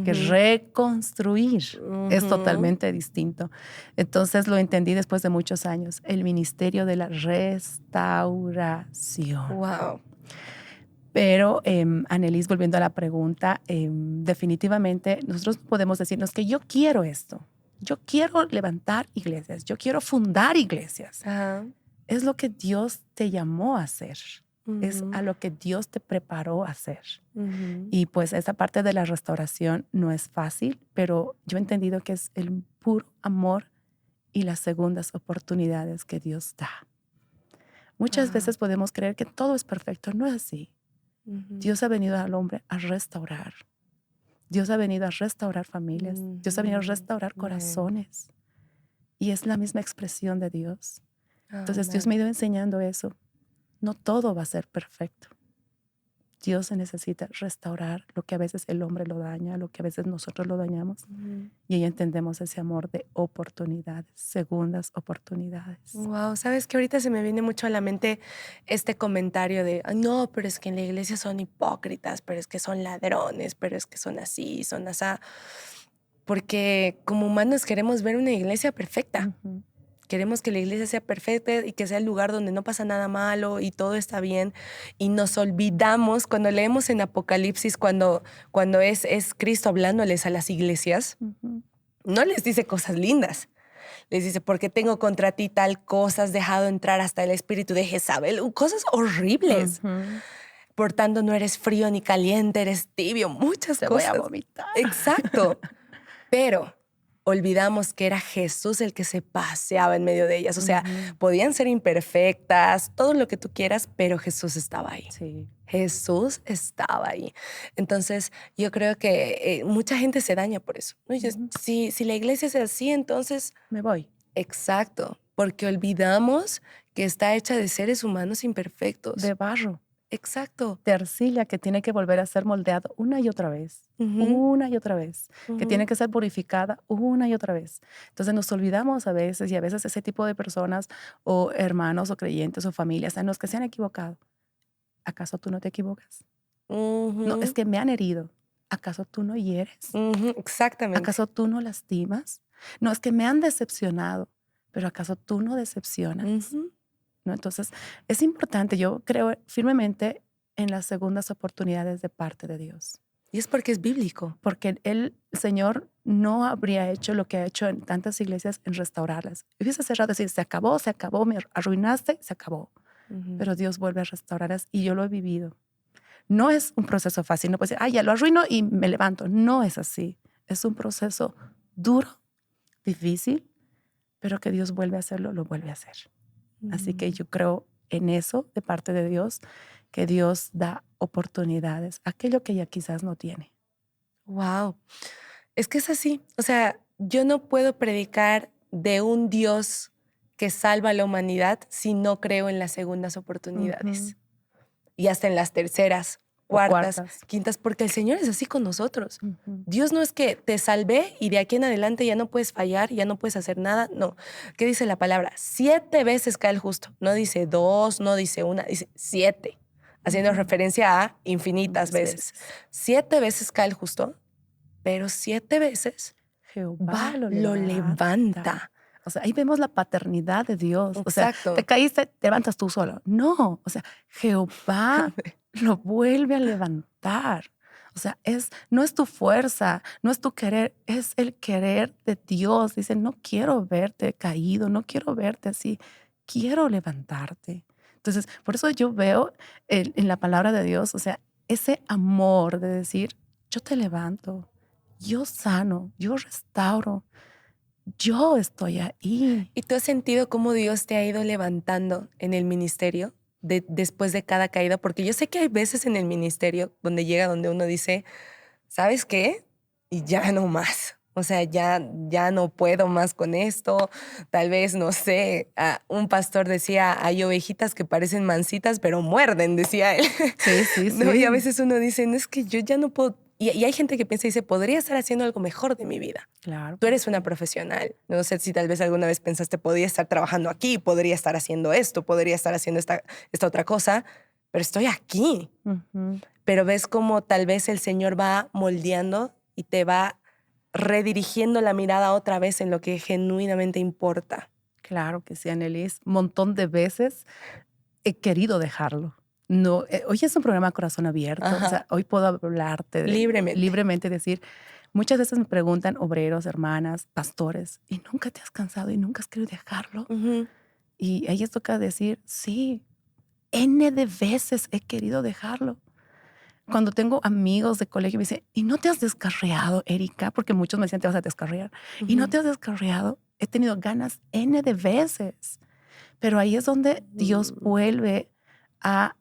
que Ujú, reconstruir. Es ujú. totalmente distinto. Entonces lo entendí después de muchos años, el ministerio de la restauración. Wow. Pero, Annelise, volviendo a la pregunta, definitivamente nosotros podemos decirnos que yo quiero esto. Yo quiero levantar iglesias, yo quiero fundar iglesias. Ajá. Es lo que Dios te llamó a hacer, es Ujú, a lo que Dios te preparó a hacer. ujú. Y pues esa parte de la restauración no es fácil, pero yo he entendido que es el puro amor y las segundas oportunidades que Dios da. Muchas Wow. veces podemos creer que todo es perfecto, no es así. Ujú, Dios ha venido al hombre a restaurar. Dios ha venido a restaurar familias. Dios ha venido a ujú. restaurar Amén. corazones. Y es la misma expresión de Dios. Entonces Dios me ha Amén. ido enseñando eso. No todo va a ser perfecto. Dios se necesita restaurar lo que a veces el hombre lo daña, lo que a veces nosotros lo dañamos. Ujú. Y ahí entendemos ese amor de oportunidades, segundas oportunidades. Wow, sabes que ahorita se me viene mucho a la mente este comentario de: "Ay, no, pero es que en la iglesia son hipócritas, pero es que son ladrones, pero es que son así, son asá". Porque como humanos queremos ver una iglesia perfecta. Ujú, Queremos que la iglesia sea perfecta y que sea el lugar donde no pasa nada malo y todo está bien. Y nos olvidamos cuando leemos en Apocalipsis, cuando es Cristo hablándoles a las iglesias, ujú, no les dice cosas lindas. Les dice, porque tengo contra ti tal cosa, has dejado entrar hasta el espíritu de Jezabel, cosas horribles. ujú. Por tanto, no eres frío ni caliente, eres tibio, muchas Te voy a cosas. vomitar. Exacto. Pero olvidamos que era Jesús el que se paseaba en medio de ellas. O sea, Ujú, podían ser imperfectas, todo lo que tú quieras, pero Jesús estaba ahí. sí. Jesús estaba ahí. Entonces, yo creo que mucha gente se daña por eso, ¿no? Ujú. Si la iglesia es así, entonces, Me voy. exacto, porque olvidamos que está hecha de seres humanos De imperfectos. barro. Exacto. De arcilla que tiene que volver a ser moldeado Ujú, una y otra vez, que tiene ujú, que ser purificada una y otra vez. Entonces nos olvidamos a veces y a veces ese tipo de personas o hermanos o creyentes o familias en los que se han equivocado. ¿Acaso tú no te equivocas? No, es ujú, que me han herido. ¿Acaso tú no hieres? ujú, exactamente. ¿Acaso tú no lastimas? No, es que me han decepcionado, pero ¿acaso tú no decepcionas? Ujú. ¿No? Entonces, es importante, yo creo firmemente en las segundas oportunidades de parte de Dios, Y es porque es bíblico. porque el Señor no habría hecho lo que ha hecho en tantas iglesias en restaurarlas. Hubiese cerrado, decir, se acabó, me arruinaste, se acabó. Ujú, Pero Dios vuelve a restaurarlas y yo lo he vivido. No es un proceso fácil, no puedes decir, ya lo arruino y me levanto. No es así. Es un proceso duro, difícil, pero que Dios vuelve a hacerlo, lo vuelve a hacer. Así que ujú. yo creo en eso de parte de Dios, que Dios da oportunidades, aquello que ella quizás no tiene. Wow. Es que es así. O sea, yo no puedo predicar de un Dios que salva a la humanidad si no creo en las segundas oportunidades. Y hasta en las terceras, O cuartas, cuartas. quintas, porque el Señor es así con nosotros. Ujú. Dios no es que te salvé y de aquí en adelante ya no puedes fallar, ya no puedes hacer nada. No. ¿Qué dice la palabra? 7 veces cae el justo. No dice 2, no dice 1, dice 7. Haciendo referencia a infinitas Muchas veces. 7 veces cae el justo, pero 7 veces Jehová lo lo levanta. O sea, ahí vemos la paternidad de Dios. O sea, Exacto. te caíste, te levantas tú solo. No, o sea, Jehová lo vuelve a levantar. O sea, no es tu fuerza, no es tu querer, es el querer de Dios. Dice, no quiero verte caído, no quiero verte así, quiero levantarte. Entonces, por eso yo veo en la palabra de Dios, o sea, ese amor de decir, yo te levanto, yo sano, yo restauro, yo estoy ahí. ¿Y tú has sentido cómo Dios te ha ido levantando en el ministerio después de cada caída? Porque yo sé que hay veces en el ministerio donde llega donde uno dice, ¿sabes qué? Y ya no más. O sea, ya no puedo más con esto. Tal vez, no sé, un pastor decía, hay ovejitas que parecen mansitas, pero muerden, decía él. Sí, sí, No, y a sí. veces uno dice, no es que yo ya no puedo. Y hay gente que piensa y dice, podría estar haciendo algo mejor de mi vida. Claro. Tú eres una profesional. No sé si tal vez alguna vez pensaste, podría estar trabajando aquí, podría estar haciendo esto, podría estar haciendo esta otra cosa, pero estoy aquí. Ujú. Pero ves cómo tal vez el Señor va moldeando y te va redirigiendo la mirada otra vez en lo que genuinamente importa. Claro que sí, Annelies. Un montón de veces he querido dejarlo. No, hoy es un programa Corazón Abierto. Ajá. O sea, hoy puedo hablarte libremente decir, muchas veces me preguntan obreros, hermanas, pastores, ¿y nunca te has cansado y nunca has querido dejarlo? Ujú. Y a ellos toca decir, sí, N de veces he querido dejarlo. Cuando tengo amigos de colegio me dicen, ¿y no te has descarriado, Erika? Porque muchos me decían, te vas a descarriar. ¿Y no te has descarriado? He tenido ganas N de veces. Pero ahí es donde Dios vuelve a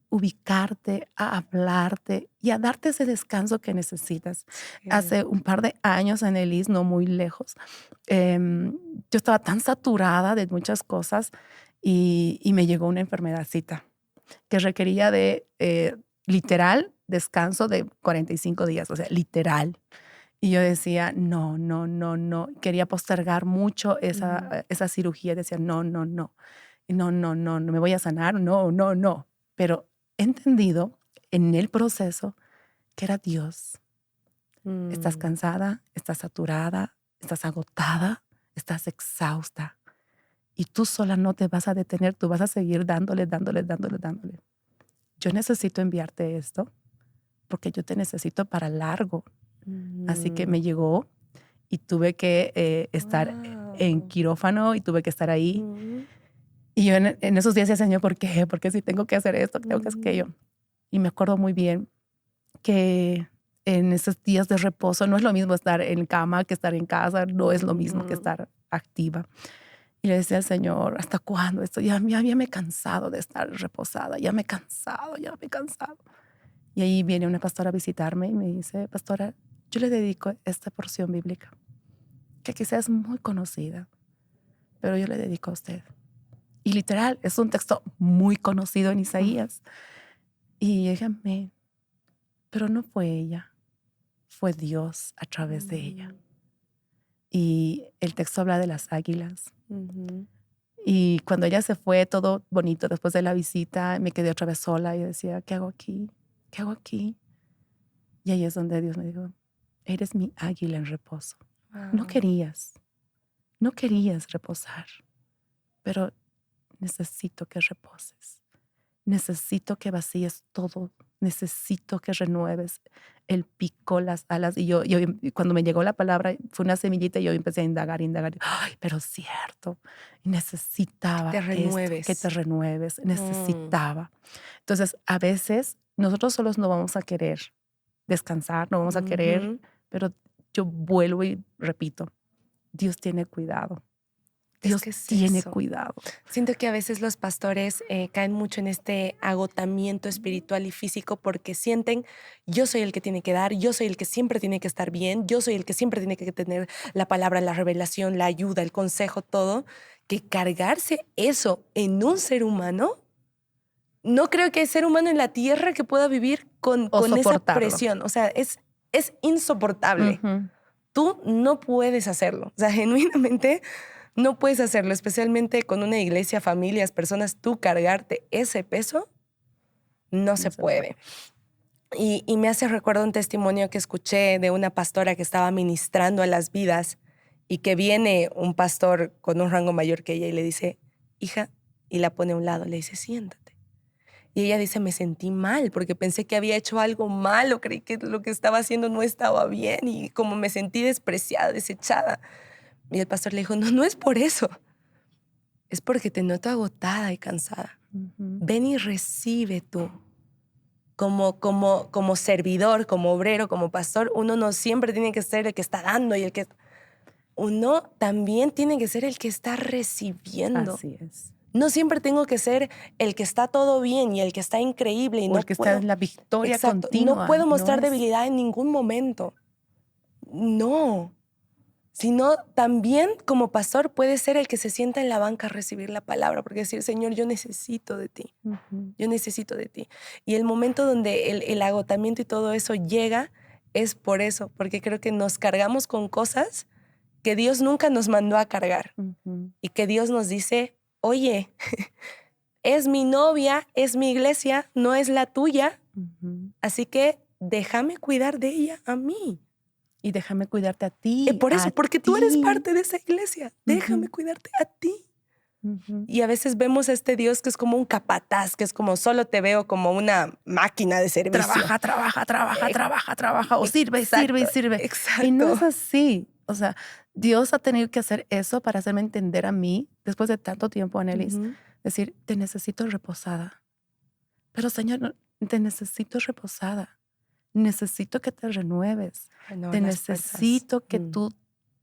ubicarte, a hablarte y a darte ese descanso que necesitas. Hace un par de años, Annelies, no muy lejos, yo estaba tan saturada de muchas cosas y me llegó una enfermedadcita que requería de literal descanso de 45 días, o sea, literal. Y yo decía, no, no, no, no. Quería postergar mucho esa cirugía. Decía, no, no, no. No, no, no, no me voy a sanar. No, no, no. Pero he entendido en el proceso que era Dios. Estás cansada, estás saturada, estás agotada, estás exhausta. Y tú sola no te vas a detener, tú vas a seguir dándole, dándole, dándole, dándole. Yo necesito enviarte esto porque yo te necesito para largo. Así que me llegó y tuve que estar en quirófano y tuve que estar ahí. Y yo en esos días decía, Señor, ¿por qué? Porque si tengo que hacer esto, tengo que hacer aquello. Y me acuerdo muy bien que en esos días de reposo no es lo mismo estar en cama que estar en casa, no es lo mismo que estar activa. Y le decía al Señor, ¿hasta cuándo esto? Ya me he cansado de estar reposada, ya me he cansado, ya me he cansado. Y ahí viene una pastora a visitarme y me dice, pastora, yo le dedico esta porción bíblica, que quizás es muy conocida, pero yo le dedico a usted. Y literal, es un texto muy conocido en Isaías. Y dije, amén. Pero no fue ella, fue Dios a través de ella. Y el texto habla de las águilas. Y cuando ella se fue, todo bonito, después de la visita, me quedé otra vez sola y decía, ¿qué hago aquí? ¿Qué hago aquí? Y ahí es donde Dios me dijo, eres mi águila en reposo. No querías reposar, pero necesito que reposes. Necesito que vacíes todo. Necesito que renueves el pico, las alas. Y yo cuando me llegó la palabra, fue una semillita y yo empecé a indagar. Ay, pero cierto. Y necesitaba Que te renueves. que te renueves. Necesitaba. Entonces, a veces nosotros solos no vamos a querer descansar, no vamos a querer, pero yo vuelvo y repito, Dios tiene cuidado. Dios que es tiene eso. cuidado. Siento que a veces los pastores caen mucho en este agotamiento espiritual y físico porque sienten, yo soy el que tiene que dar, yo soy el que siempre tiene que estar bien, yo soy el que siempre tiene que tener la palabra, la revelación, la ayuda, el consejo, todo, que cargarse eso en un ser humano, no creo que hay ser humano en la tierra que pueda vivir O con esa soportarlo. presión. O sea, es insoportable. Ujú. Tú no puedes hacerlo. O sea, genuinamente no puedes hacerlo, especialmente con una iglesia, familias, personas, tú cargarte ese peso, no se se puede. puede. Y me hace recuerdo un testimonio que escuché de una pastora que estaba ministrando a las vidas y que viene un pastor con un rango mayor que ella y le dice, hija, y la pone a un lado, le dice, siéntate. Y ella dice, me sentí mal porque pensé que había hecho algo malo, creí que lo que estaba haciendo no estaba bien y como me sentí despreciada, desechada. Y el pastor le dijo, no, no es por eso, es porque te noto agotada y cansada. Ujú. Ven y recibe tú. Como servidor, como obrero, como pastor, uno no siempre tiene que ser el que está dando y el que... Uno también tiene que ser el que está recibiendo. Así es. No siempre tengo que ser el que está todo bien y el que está increíble y O no el que está puedo... en la victoria Exacto, no continua. puedo No mostrar es. debilidad en ningún momento. No. Sino también como pastor puede ser el que se sienta en la banca a recibir la palabra, porque decir, Señor, yo necesito de ti, Ujú. yo necesito de ti. Y el momento donde el agotamiento y todo eso llega es por eso, porque creo que nos cargamos con cosas que Dios nunca nos mandó a cargar Ujú. y que Dios nos dice, oye, es mi novia, es mi iglesia, no es la tuya, Ujú. así que déjame cuidar de ella a mí. Y déjame cuidarte a ti. Por eso, A porque tú eres ti. parte de esa iglesia. Déjame Ujú. cuidarte a ti. Ujú. Y a veces vemos a este Dios que es como un capataz, que es como solo te veo como una máquina de servicio. Trabaja, trabaja, trabaja, Ex- trabaja, trabaja. O sirve, y sirve, y Exacto, sirve. Y no es exacto. así. O sea, Dios ha tenido que hacer eso para hacerme entender a mí, después de tanto tiempo, Anelis, Ujú. decir, te necesito reposada. Pero Señor, te necesito reposada. Necesito que te renueves. Renovar Te las fuerzas. necesito que tú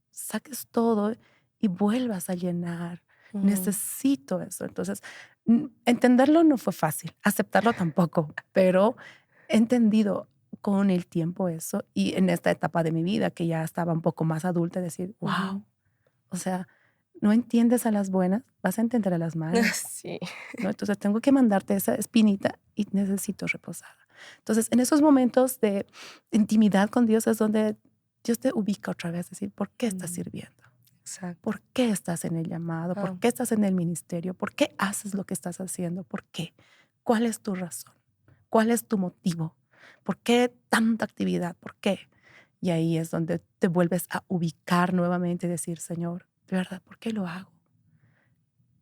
saques todo y vuelvas a llenar. Mm. Necesito eso. Entonces, entenderlo no fue fácil, aceptarlo tampoco, pero he entendido con el tiempo eso y en esta etapa de mi vida que ya estaba un poco más adulta, decir, Ujú. wow, o sea, no entiendes a las buenas, vas a entender a las malas. Sí. ¿No? Entonces tengo que mandarte esa espinita y necesito reposada. Entonces, en esos momentos de intimidad con Dios es donde Dios te ubica otra vez, decir, ¿por qué estás sirviendo? Exacto. ¿Por qué estás en el llamado? ¿Por Ah. qué estás en el ministerio? ¿Por qué haces lo que estás haciendo? ¿Por qué? ¿Cuál es tu razón? ¿Cuál es tu motivo? ¿Por qué tanta actividad? ¿Por qué? Y ahí es donde te vuelves a ubicar nuevamente y decir, Señor, de verdad, ¿por qué lo hago?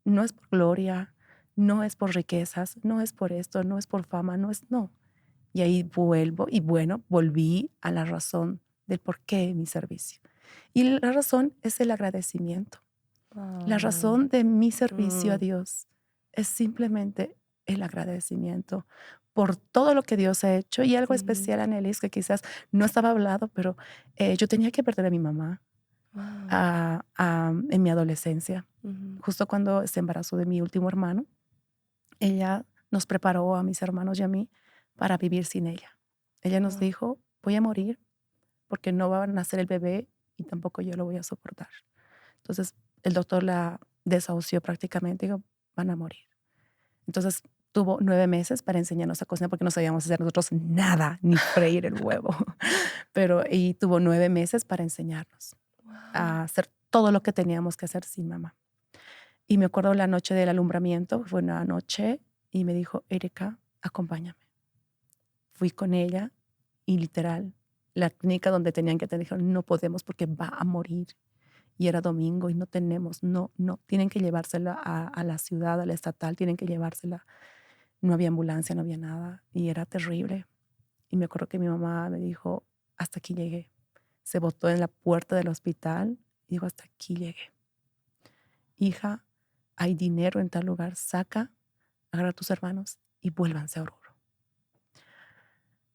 No es por gloria, no es por riquezas, no es por esto, no es por fama, no. Y ahí vuelvo y bueno, volví a la razón del por qué mi servicio. Y la razón es el agradecimiento. La Ah. razón de mi servicio a Mm. Dios es simplemente el agradecimiento por todo lo que Dios ha hecho y algo Ujú. especial, Anelis, que quizás no estaba hablado, pero yo tenía que perder a mi mamá Wow. en mi adolescencia. Ujú. Justo cuando se embarazó de mi último hermano, ella nos preparó a mis hermanos y a mí para vivir sin ella. Ella nos Wow. dijo, voy a morir porque no va a nacer el bebé y tampoco yo lo voy a soportar. Entonces el doctor la desahució prácticamente, dijo, van a morir. Entonces tuvo 9 meses para enseñarnos a cocinar porque no sabíamos hacer nosotros nada, ni freír el huevo. Y tuvo 9 meses para enseñarnos Wow. a hacer todo lo que teníamos que hacer sin mamá. Y me acuerdo la noche del alumbramiento, fue una noche, y me dijo, Erika, acompáñame. Fui con ella y literal, la clínica donde tenían que tener, dijeron, no podemos porque va a morir. Y era domingo y no tenemos, no, tienen que llevársela a la ciudad, a la estatal, tienen que llevársela. No había ambulancia, no había nada y era terrible. Y me acuerdo que mi mamá me dijo, hasta aquí llegué. Se botó en la puerta del hospital y dijo, hasta aquí llegué. Hija, hay dinero en tal lugar, saca, agarra a tus hermanos y vuélvanse a Oruro.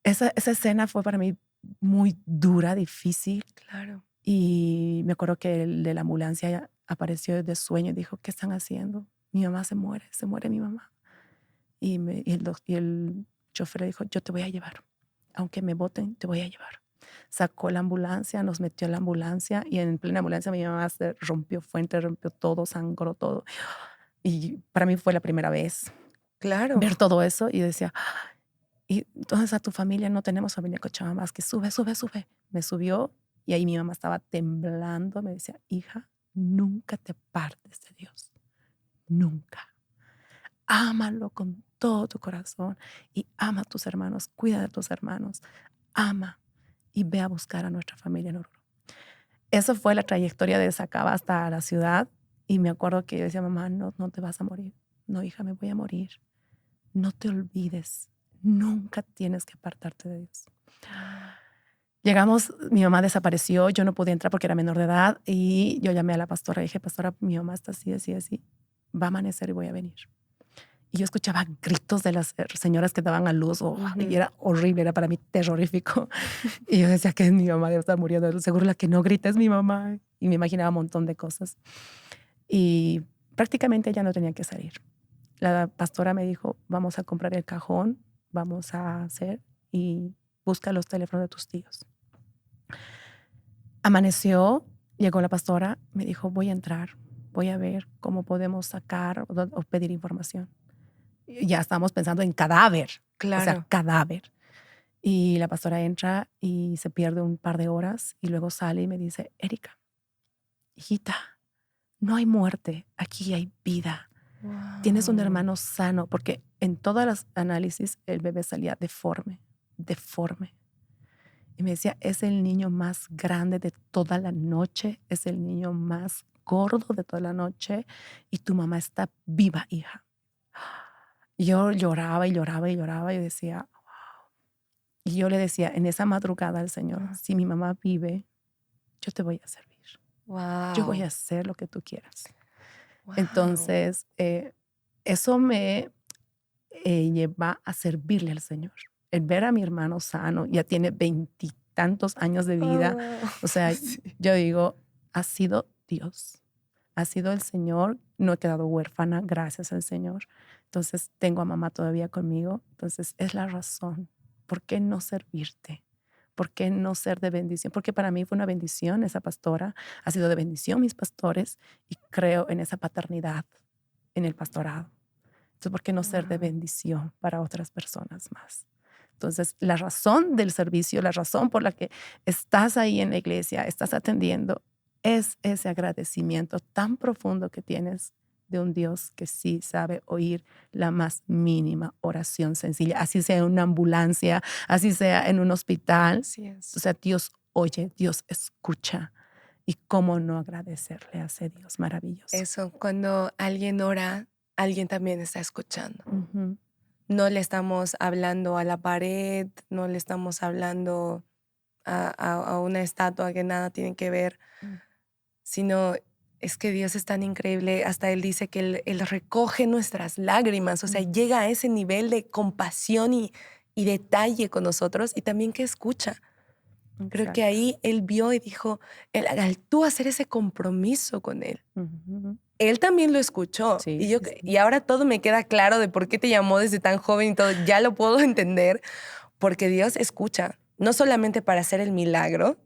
Esa escena fue para mí muy dura, difícil, Claro. Y me acuerdo que el de la ambulancia apareció de sueño y dijo, ¿qué están haciendo? Mi mamá se muere mi mamá. Y el chofer le dijo, yo te voy a llevar. Aunque me boten, te voy a llevar. Sacó la ambulancia, nos metió en la ambulancia y en plena ambulancia mi mamá se rompió fuente, rompió todo, sangró todo. Y para mí fue la primera vez Claro. ver todo eso y decía, y entonces a tu familia, no tenemos familia en Cochabamba, más que sube, sube, sube. Me subió y ahí mi mamá estaba temblando, me decía, hija, nunca te partes de Dios, nunca. Ámalo con todo tu corazón y ama a tus hermanos, cuida de tus hermanos, ama y ve a buscar a nuestra familia en Oruro. Eso fue la trayectoria de Sacaba hasta la ciudad y me acuerdo que yo decía, mamá, no, no te vas a morir. No, hija, me voy a morir. No te olvides, nunca tienes que apartarte de Dios. Llegamos, mi mamá desapareció, yo no pude entrar porque era menor de edad y yo llamé a la pastora y dije, pastora, mi mamá está así, así, así, va a amanecer y voy a venir. Y yo escuchaba gritos de las señoras que daban a luz y era horrible, era para mí terrorífico. Y yo decía que mi mamá debe estar muriendo, seguro la que no grita es mi mamá. Y me imaginaba un montón de cosas. Y prácticamente ya no tenía que salir. La pastora me dijo, vamos a comprar el cajón, vamos a hacer y busca los teléfonos de tus tíos. Amaneció, llegó la pastora, me dijo, voy a entrar, voy a ver cómo podemos sacar o pedir información. Ya estábamos pensando en cadáver, Claro. o sea, cadáver. Y la pastora entra y se pierde un par de horas y luego sale y me dice, Erika, hijita, no hay muerte, aquí hay vida. Wow. Tienes un hermano sano, porque en todas las análisis el bebé salía deforme, deforme. Y me decía, es el niño más grande de toda la noche, es el niño más gordo de toda la noche y tu mamá está viva, hija. Yo lloraba y lloraba y lloraba y decía, wow. Y yo le decía en esa madrugada al Señor, si mi mamá vive, yo te voy a servir. Wow. Yo voy a hacer lo que tú quieras. Wow. Entonces, eso me lleva a servirle al Señor. El ver a mi hermano sano, ya tiene 20 tantos años de vida. Wow. O sea, Sí. yo digo, ha sido Dios, ha sido el Señor. No he quedado huérfana, gracias al Señor. Entonces, tengo a mamá todavía conmigo. Entonces, es la razón. ¿Por qué no servirte? ¿Por qué no ser de bendición? Porque para mí fue una bendición esa pastora. Ha sido de bendición mis pastores y creo en esa paternidad, en el pastorado. Entonces, ¿por qué no ser de bendición para otras personas más? Entonces, la razón del servicio, la razón por la que estás ahí en la iglesia, estás atendiendo, es ese agradecimiento tan profundo que tienes de un Dios que sí sabe oír la más mínima oración sencilla, así sea en una ambulancia, así sea en un hospital. Así es. O sea, Dios oye, Dios escucha. ¿Y cómo no agradecerle a ese Dios maravilloso? Eso, cuando alguien ora, alguien también está escuchando. Ujú. No le estamos hablando a la pared, no le estamos hablando a una estatua que nada tiene que ver, sino es que Dios es tan increíble. Hasta Él dice que Él recoge nuestras lágrimas, o sea, llega a ese nivel de compasión y detalle con nosotros y también que escucha. Creo que Exacto. ahí Él vio y dijo, al tú hacer ese compromiso con Él, Ujú. Él también lo escuchó. Sí, Y, yo, sí, sí. y ahora todo me queda claro de por qué te llamó desde tan joven y todo. Ya lo puedo entender, porque Dios escucha, no solamente para hacer el milagro,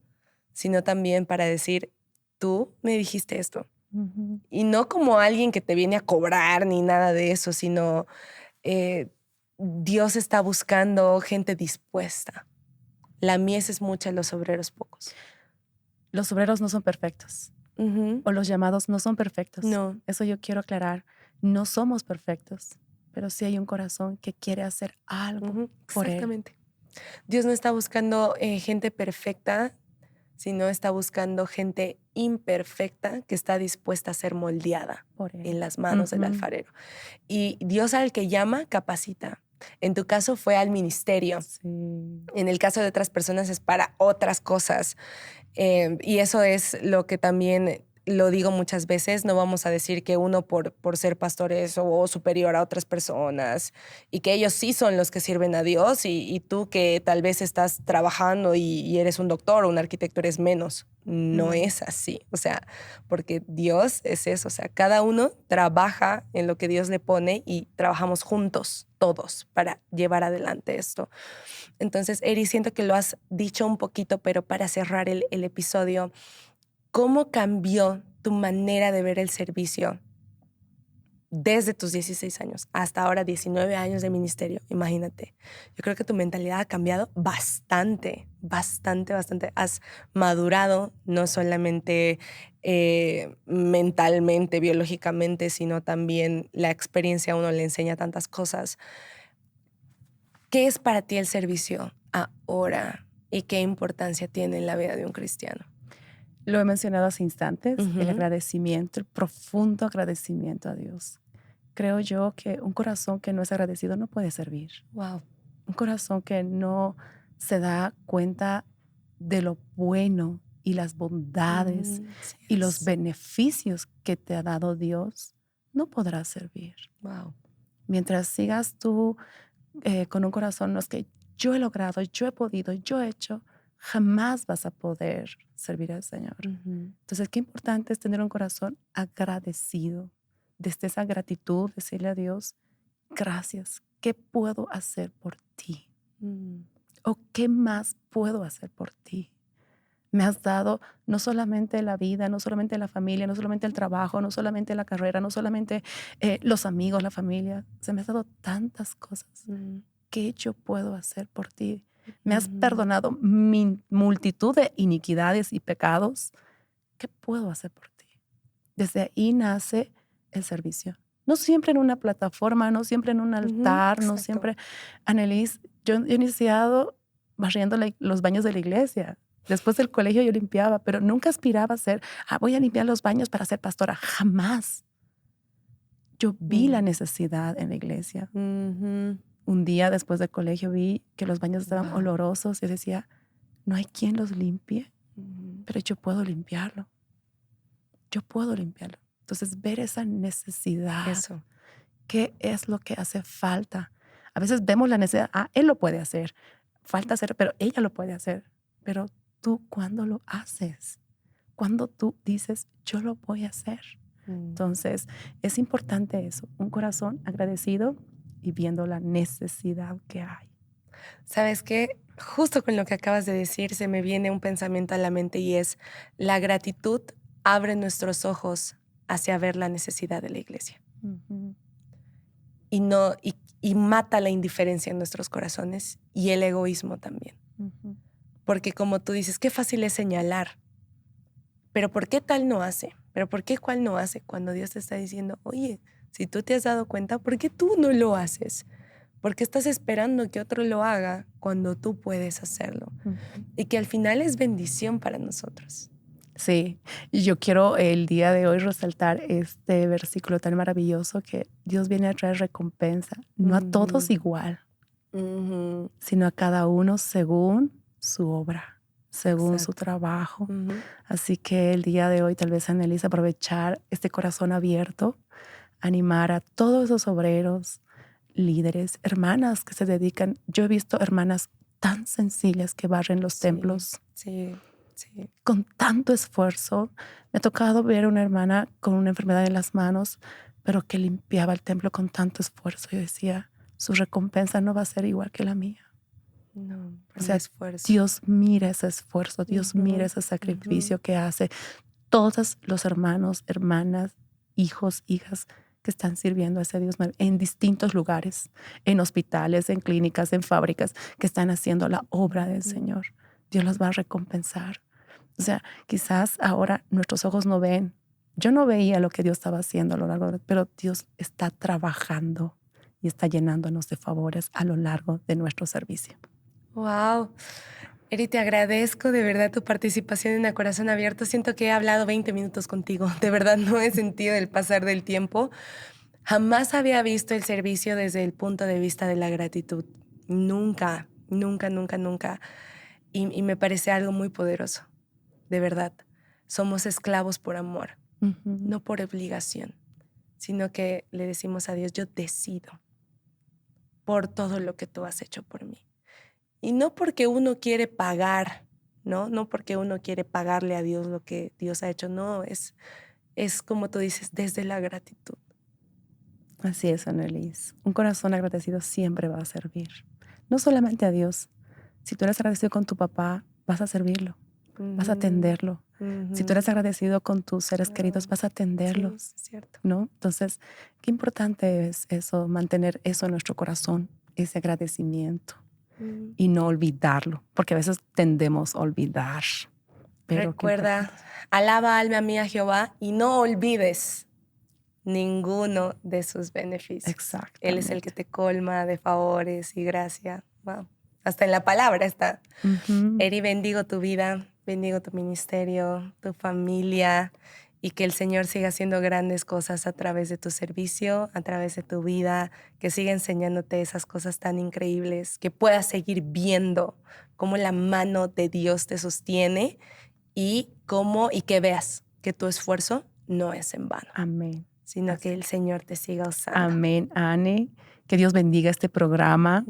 sino también para decir, tú me dijiste esto. Ujú. Y no como alguien que te viene a cobrar ni nada de eso, sino Dios está buscando gente dispuesta. La mies es mucha, los obreros pocos. Los obreros no son perfectos Ujú. o los llamados no son perfectos. No. Eso yo quiero aclarar. No somos perfectos, pero sí hay un corazón que quiere hacer algo Ujú, por él. exactamente. Dios no está buscando gente perfecta, sino está buscando gente imperfecta que está dispuesta a ser moldeada Por él. en las manos del Ujú. alfarero. Y Dios al que llama, capacita. En tu caso fue al ministerio. Sí. En el caso de otras personas es para otras cosas. Y eso es lo que también lo digo muchas veces, no vamos a decir que uno por ser pastores o superior a otras personas y que ellos sí son los que sirven a Dios y tú que tal vez estás trabajando y eres un doctor o un arquitecto eres menos. No es así. O sea, porque Dios es eso. O sea, cada uno trabaja en lo que Dios le pone y trabajamos juntos, todos, para llevar adelante esto. Entonces, Eri, siento que lo has dicho un poquito, pero para cerrar el episodio, ¿cómo cambió tu manera de ver el servicio desde tus 16 años hasta ahora 19 años de ministerio? Imagínate. Yo creo que tu mentalidad ha cambiado bastante, bastante, bastante. Has madurado no solamente mentalmente, biológicamente, sino también la experiencia a uno le enseña tantas cosas. ¿Qué es para ti el servicio ahora y qué importancia tiene en la vida de un cristiano? Lo he mencionado hace instantes, el Ujú. agradecimiento, el profundo agradecimiento a Dios. Creo yo que un corazón que no es agradecido no puede servir. Wow. Un corazón que no se da cuenta de lo bueno y las bondades y los beneficios que te ha dado Dios, no podrá servir. Wow. Mientras sigas tú con un corazón, no es que yo he logrado, yo he podido, yo he hecho, jamás vas a poder servir al Señor. Entonces, qué importante es tener un corazón agradecido. Desde esa gratitud, decirle a Dios, gracias, ¿qué puedo hacer por ti? ¿O qué más puedo hacer por ti? Me has dado no solamente la vida, no solamente la familia, no solamente el trabajo, no solamente la carrera, no solamente los amigos, la familia. Se me has dado tantas cosas. ¿Qué yo puedo hacer por ti? Me has perdonado multitud de iniquidades y pecados. ¿Qué puedo hacer por ti? Desde ahí nace el servicio. No siempre en una plataforma, no siempre en un altar, no siempre. Annelise, yo he iniciado barriendo los baños de la iglesia. Después del colegio yo limpiaba, pero nunca aspiraba a ser, voy a limpiar los baños para ser pastora. Jamás. Yo vi la necesidad en la iglesia. Un día después del colegio vi que los baños estaban olorosos y decía, no hay quien los limpie, pero yo puedo limpiarlo. Yo puedo limpiarlo. Entonces, ver esa necesidad. Eso. ¿Qué es lo que hace falta? A veces vemos la necesidad, él lo puede hacer. Falta hacer, pero ella lo puede hacer. Pero tú, ¿cuándo lo haces? Cuando tú dices, yo lo voy a hacer. Entonces, es importante eso, un corazón agradecido y viendo la necesidad que hay. ¿Sabes qué? Justo con lo que acabas de decir, se me viene un pensamiento a la mente y es, la gratitud abre nuestros ojos hacia ver la necesidad de la iglesia. Y mata la indiferencia en nuestros corazones y el egoísmo también. Porque como tú dices, qué fácil es señalar. Pero ¿por qué tal no hace? ¿Pero por qué cuál no hace? Cuando Dios te está diciendo, oye, si tú te has dado cuenta, ¿por qué tú no lo haces? ¿Por qué estás esperando que otro lo haga cuando tú puedes hacerlo? Y que al final es bendición para nosotros. Sí, y yo quiero el día de hoy resaltar este versículo tan maravilloso que Dios viene a traer recompensa, no a todos igual, sino a cada uno según su obra, según su trabajo. Así que el día de hoy tal vez, Annelise, aprovechar este corazón abierto, animar a todos esos obreros, líderes, hermanas que se dedican. Yo he visto hermanas tan sencillas que barren los templos. Sí. Con tanto esfuerzo. Me ha tocado ver a una hermana con una enfermedad en las manos, pero que limpiaba el templo con tanto esfuerzo. Yo decía, su recompensa no va a ser igual que la mía. No, o sea, esfuerzo. Dios mira ese esfuerzo, Dios mira ese sacrificio que hace todos los hermanos, hermanas, hijos, hijas que están sirviendo a ese Dios en distintos lugares, en hospitales, en clínicas, en fábricas, que están haciendo la obra del Señor. Dios los va a recompensar. O sea, quizás ahora nuestros ojos no ven. Yo no veía lo que Dios estaba haciendo a lo largo pero Dios está trabajando y está llenándonos de favores a lo largo de nuestro servicio. Wow. Eri, te agradezco de verdad tu participación en A Corazón Abierto. Siento que he hablado 20 minutos contigo. De verdad no he sentido el pasar del tiempo. Jamás había visto el servicio desde el punto de vista de la gratitud. Nunca. Y me parece algo muy poderoso, de verdad. somos esclavos por amor, Ujú. no por obligación, sino que le decimos a Dios, yo decido por todo lo que tú has hecho por mí. Y no porque uno quiere pagar, ¿no? No porque uno quiere pagarle a Dios lo que Dios ha hecho, no, es como tú dices, desde la gratitud. Así es, Annelies. Un corazón agradecido siempre va a servir. No solamente a Dios. Si tú eres agradecido con tu papá, vas a servirlo, vas a atenderlo. Si tú eres agradecido con tus seres queridos, vas a atenderlos, Sí, es cierto. ¿no? Entonces, qué importante es eso, mantener eso en nuestro corazón, ese agradecimiento y no olvidarlo, porque a veces tendemos a olvidar. Pero Recuerda, alaba alma mía a Jehová y no olvides ninguno de sus beneficios. Exactamente. Él es el que te colma de favores y gracia. Wow. Hasta en la palabra está. Ujú. Eri, bendigo tu vida, bendigo tu ministerio, tu familia, y que el Señor siga haciendo grandes cosas a través de tu servicio, a través de tu vida, que siga enseñándote esas cosas tan increíbles, que puedas seguir viendo cómo la mano de Dios te sostiene y que veas que tu esfuerzo no es en vano, Amén. sino Así que el Señor te siga usando. Amén, Anne. Que Dios bendiga este programa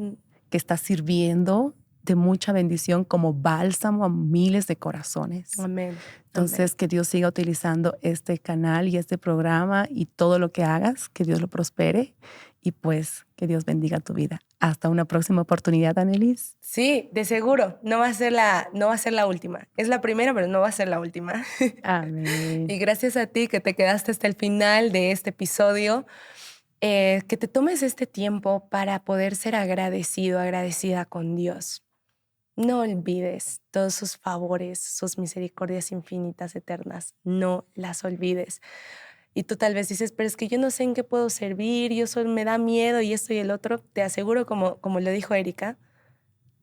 que está sirviendo de mucha bendición como bálsamo a miles de corazones. Amén. Entonces, que Dios siga utilizando este canal y este programa y todo lo que hagas, que Dios lo prospere y pues que Dios bendiga tu vida. Hasta una próxima oportunidad, Annelies. Sí, de seguro. No va a ser la última. Es la primera, pero no va a ser la última. Amén. Y gracias a ti que te quedaste hasta el final de este episodio, que te tomes este tiempo para poder ser agradecido, agradecida con Dios. No olvides todos sus favores, sus misericordias infinitas, eternas. No las olvides. Y tú tal vez dices, pero es que yo no sé en qué puedo servir, me da miedo y esto y el otro. Te aseguro, como lo dijo Erika,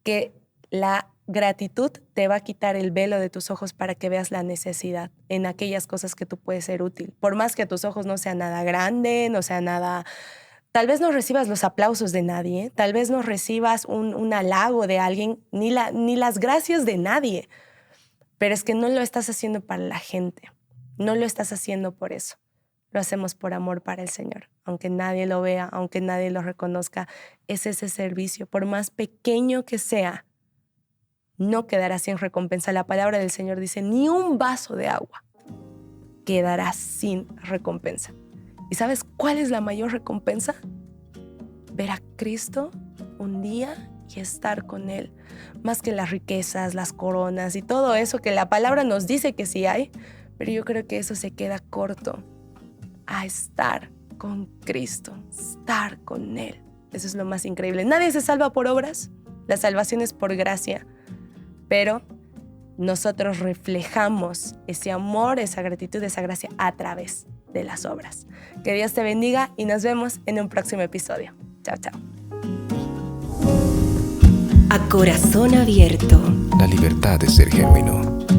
que la gratitud te va a quitar el velo de tus ojos para que veas la necesidad en aquellas cosas que tú puedes ser útil. Por más que a tus ojos no sea nada grande, no sea nada... Tal vez no recibas los aplausos de nadie, tal vez no recibas un halago de alguien, ni las gracias de nadie, pero es que no lo estás haciendo para la gente, no lo estás haciendo por eso. Lo hacemos por amor para el Señor. Aunque nadie lo vea, aunque nadie lo reconozca, es ese servicio. Por más pequeño que sea, no quedará sin recompensa. La palabra del Señor dice, ni un vaso de agua quedará sin recompensa. ¿Y sabes cuál es la mayor recompensa? Ver a Cristo un día y estar con Él. Más que las riquezas, las coronas y todo eso que la palabra nos dice que sí hay, pero yo creo que eso se queda corto a estar con Cristo, estar con Él. Eso es lo más increíble. Nadie se salva por obras, la salvación es por gracia, pero nosotros reflejamos ese amor, esa gratitud, esa gracia a través de las obras. Que Dios te bendiga y nos vemos en un próximo episodio. Chao, chao. A corazón abierto. La libertad de ser genuino.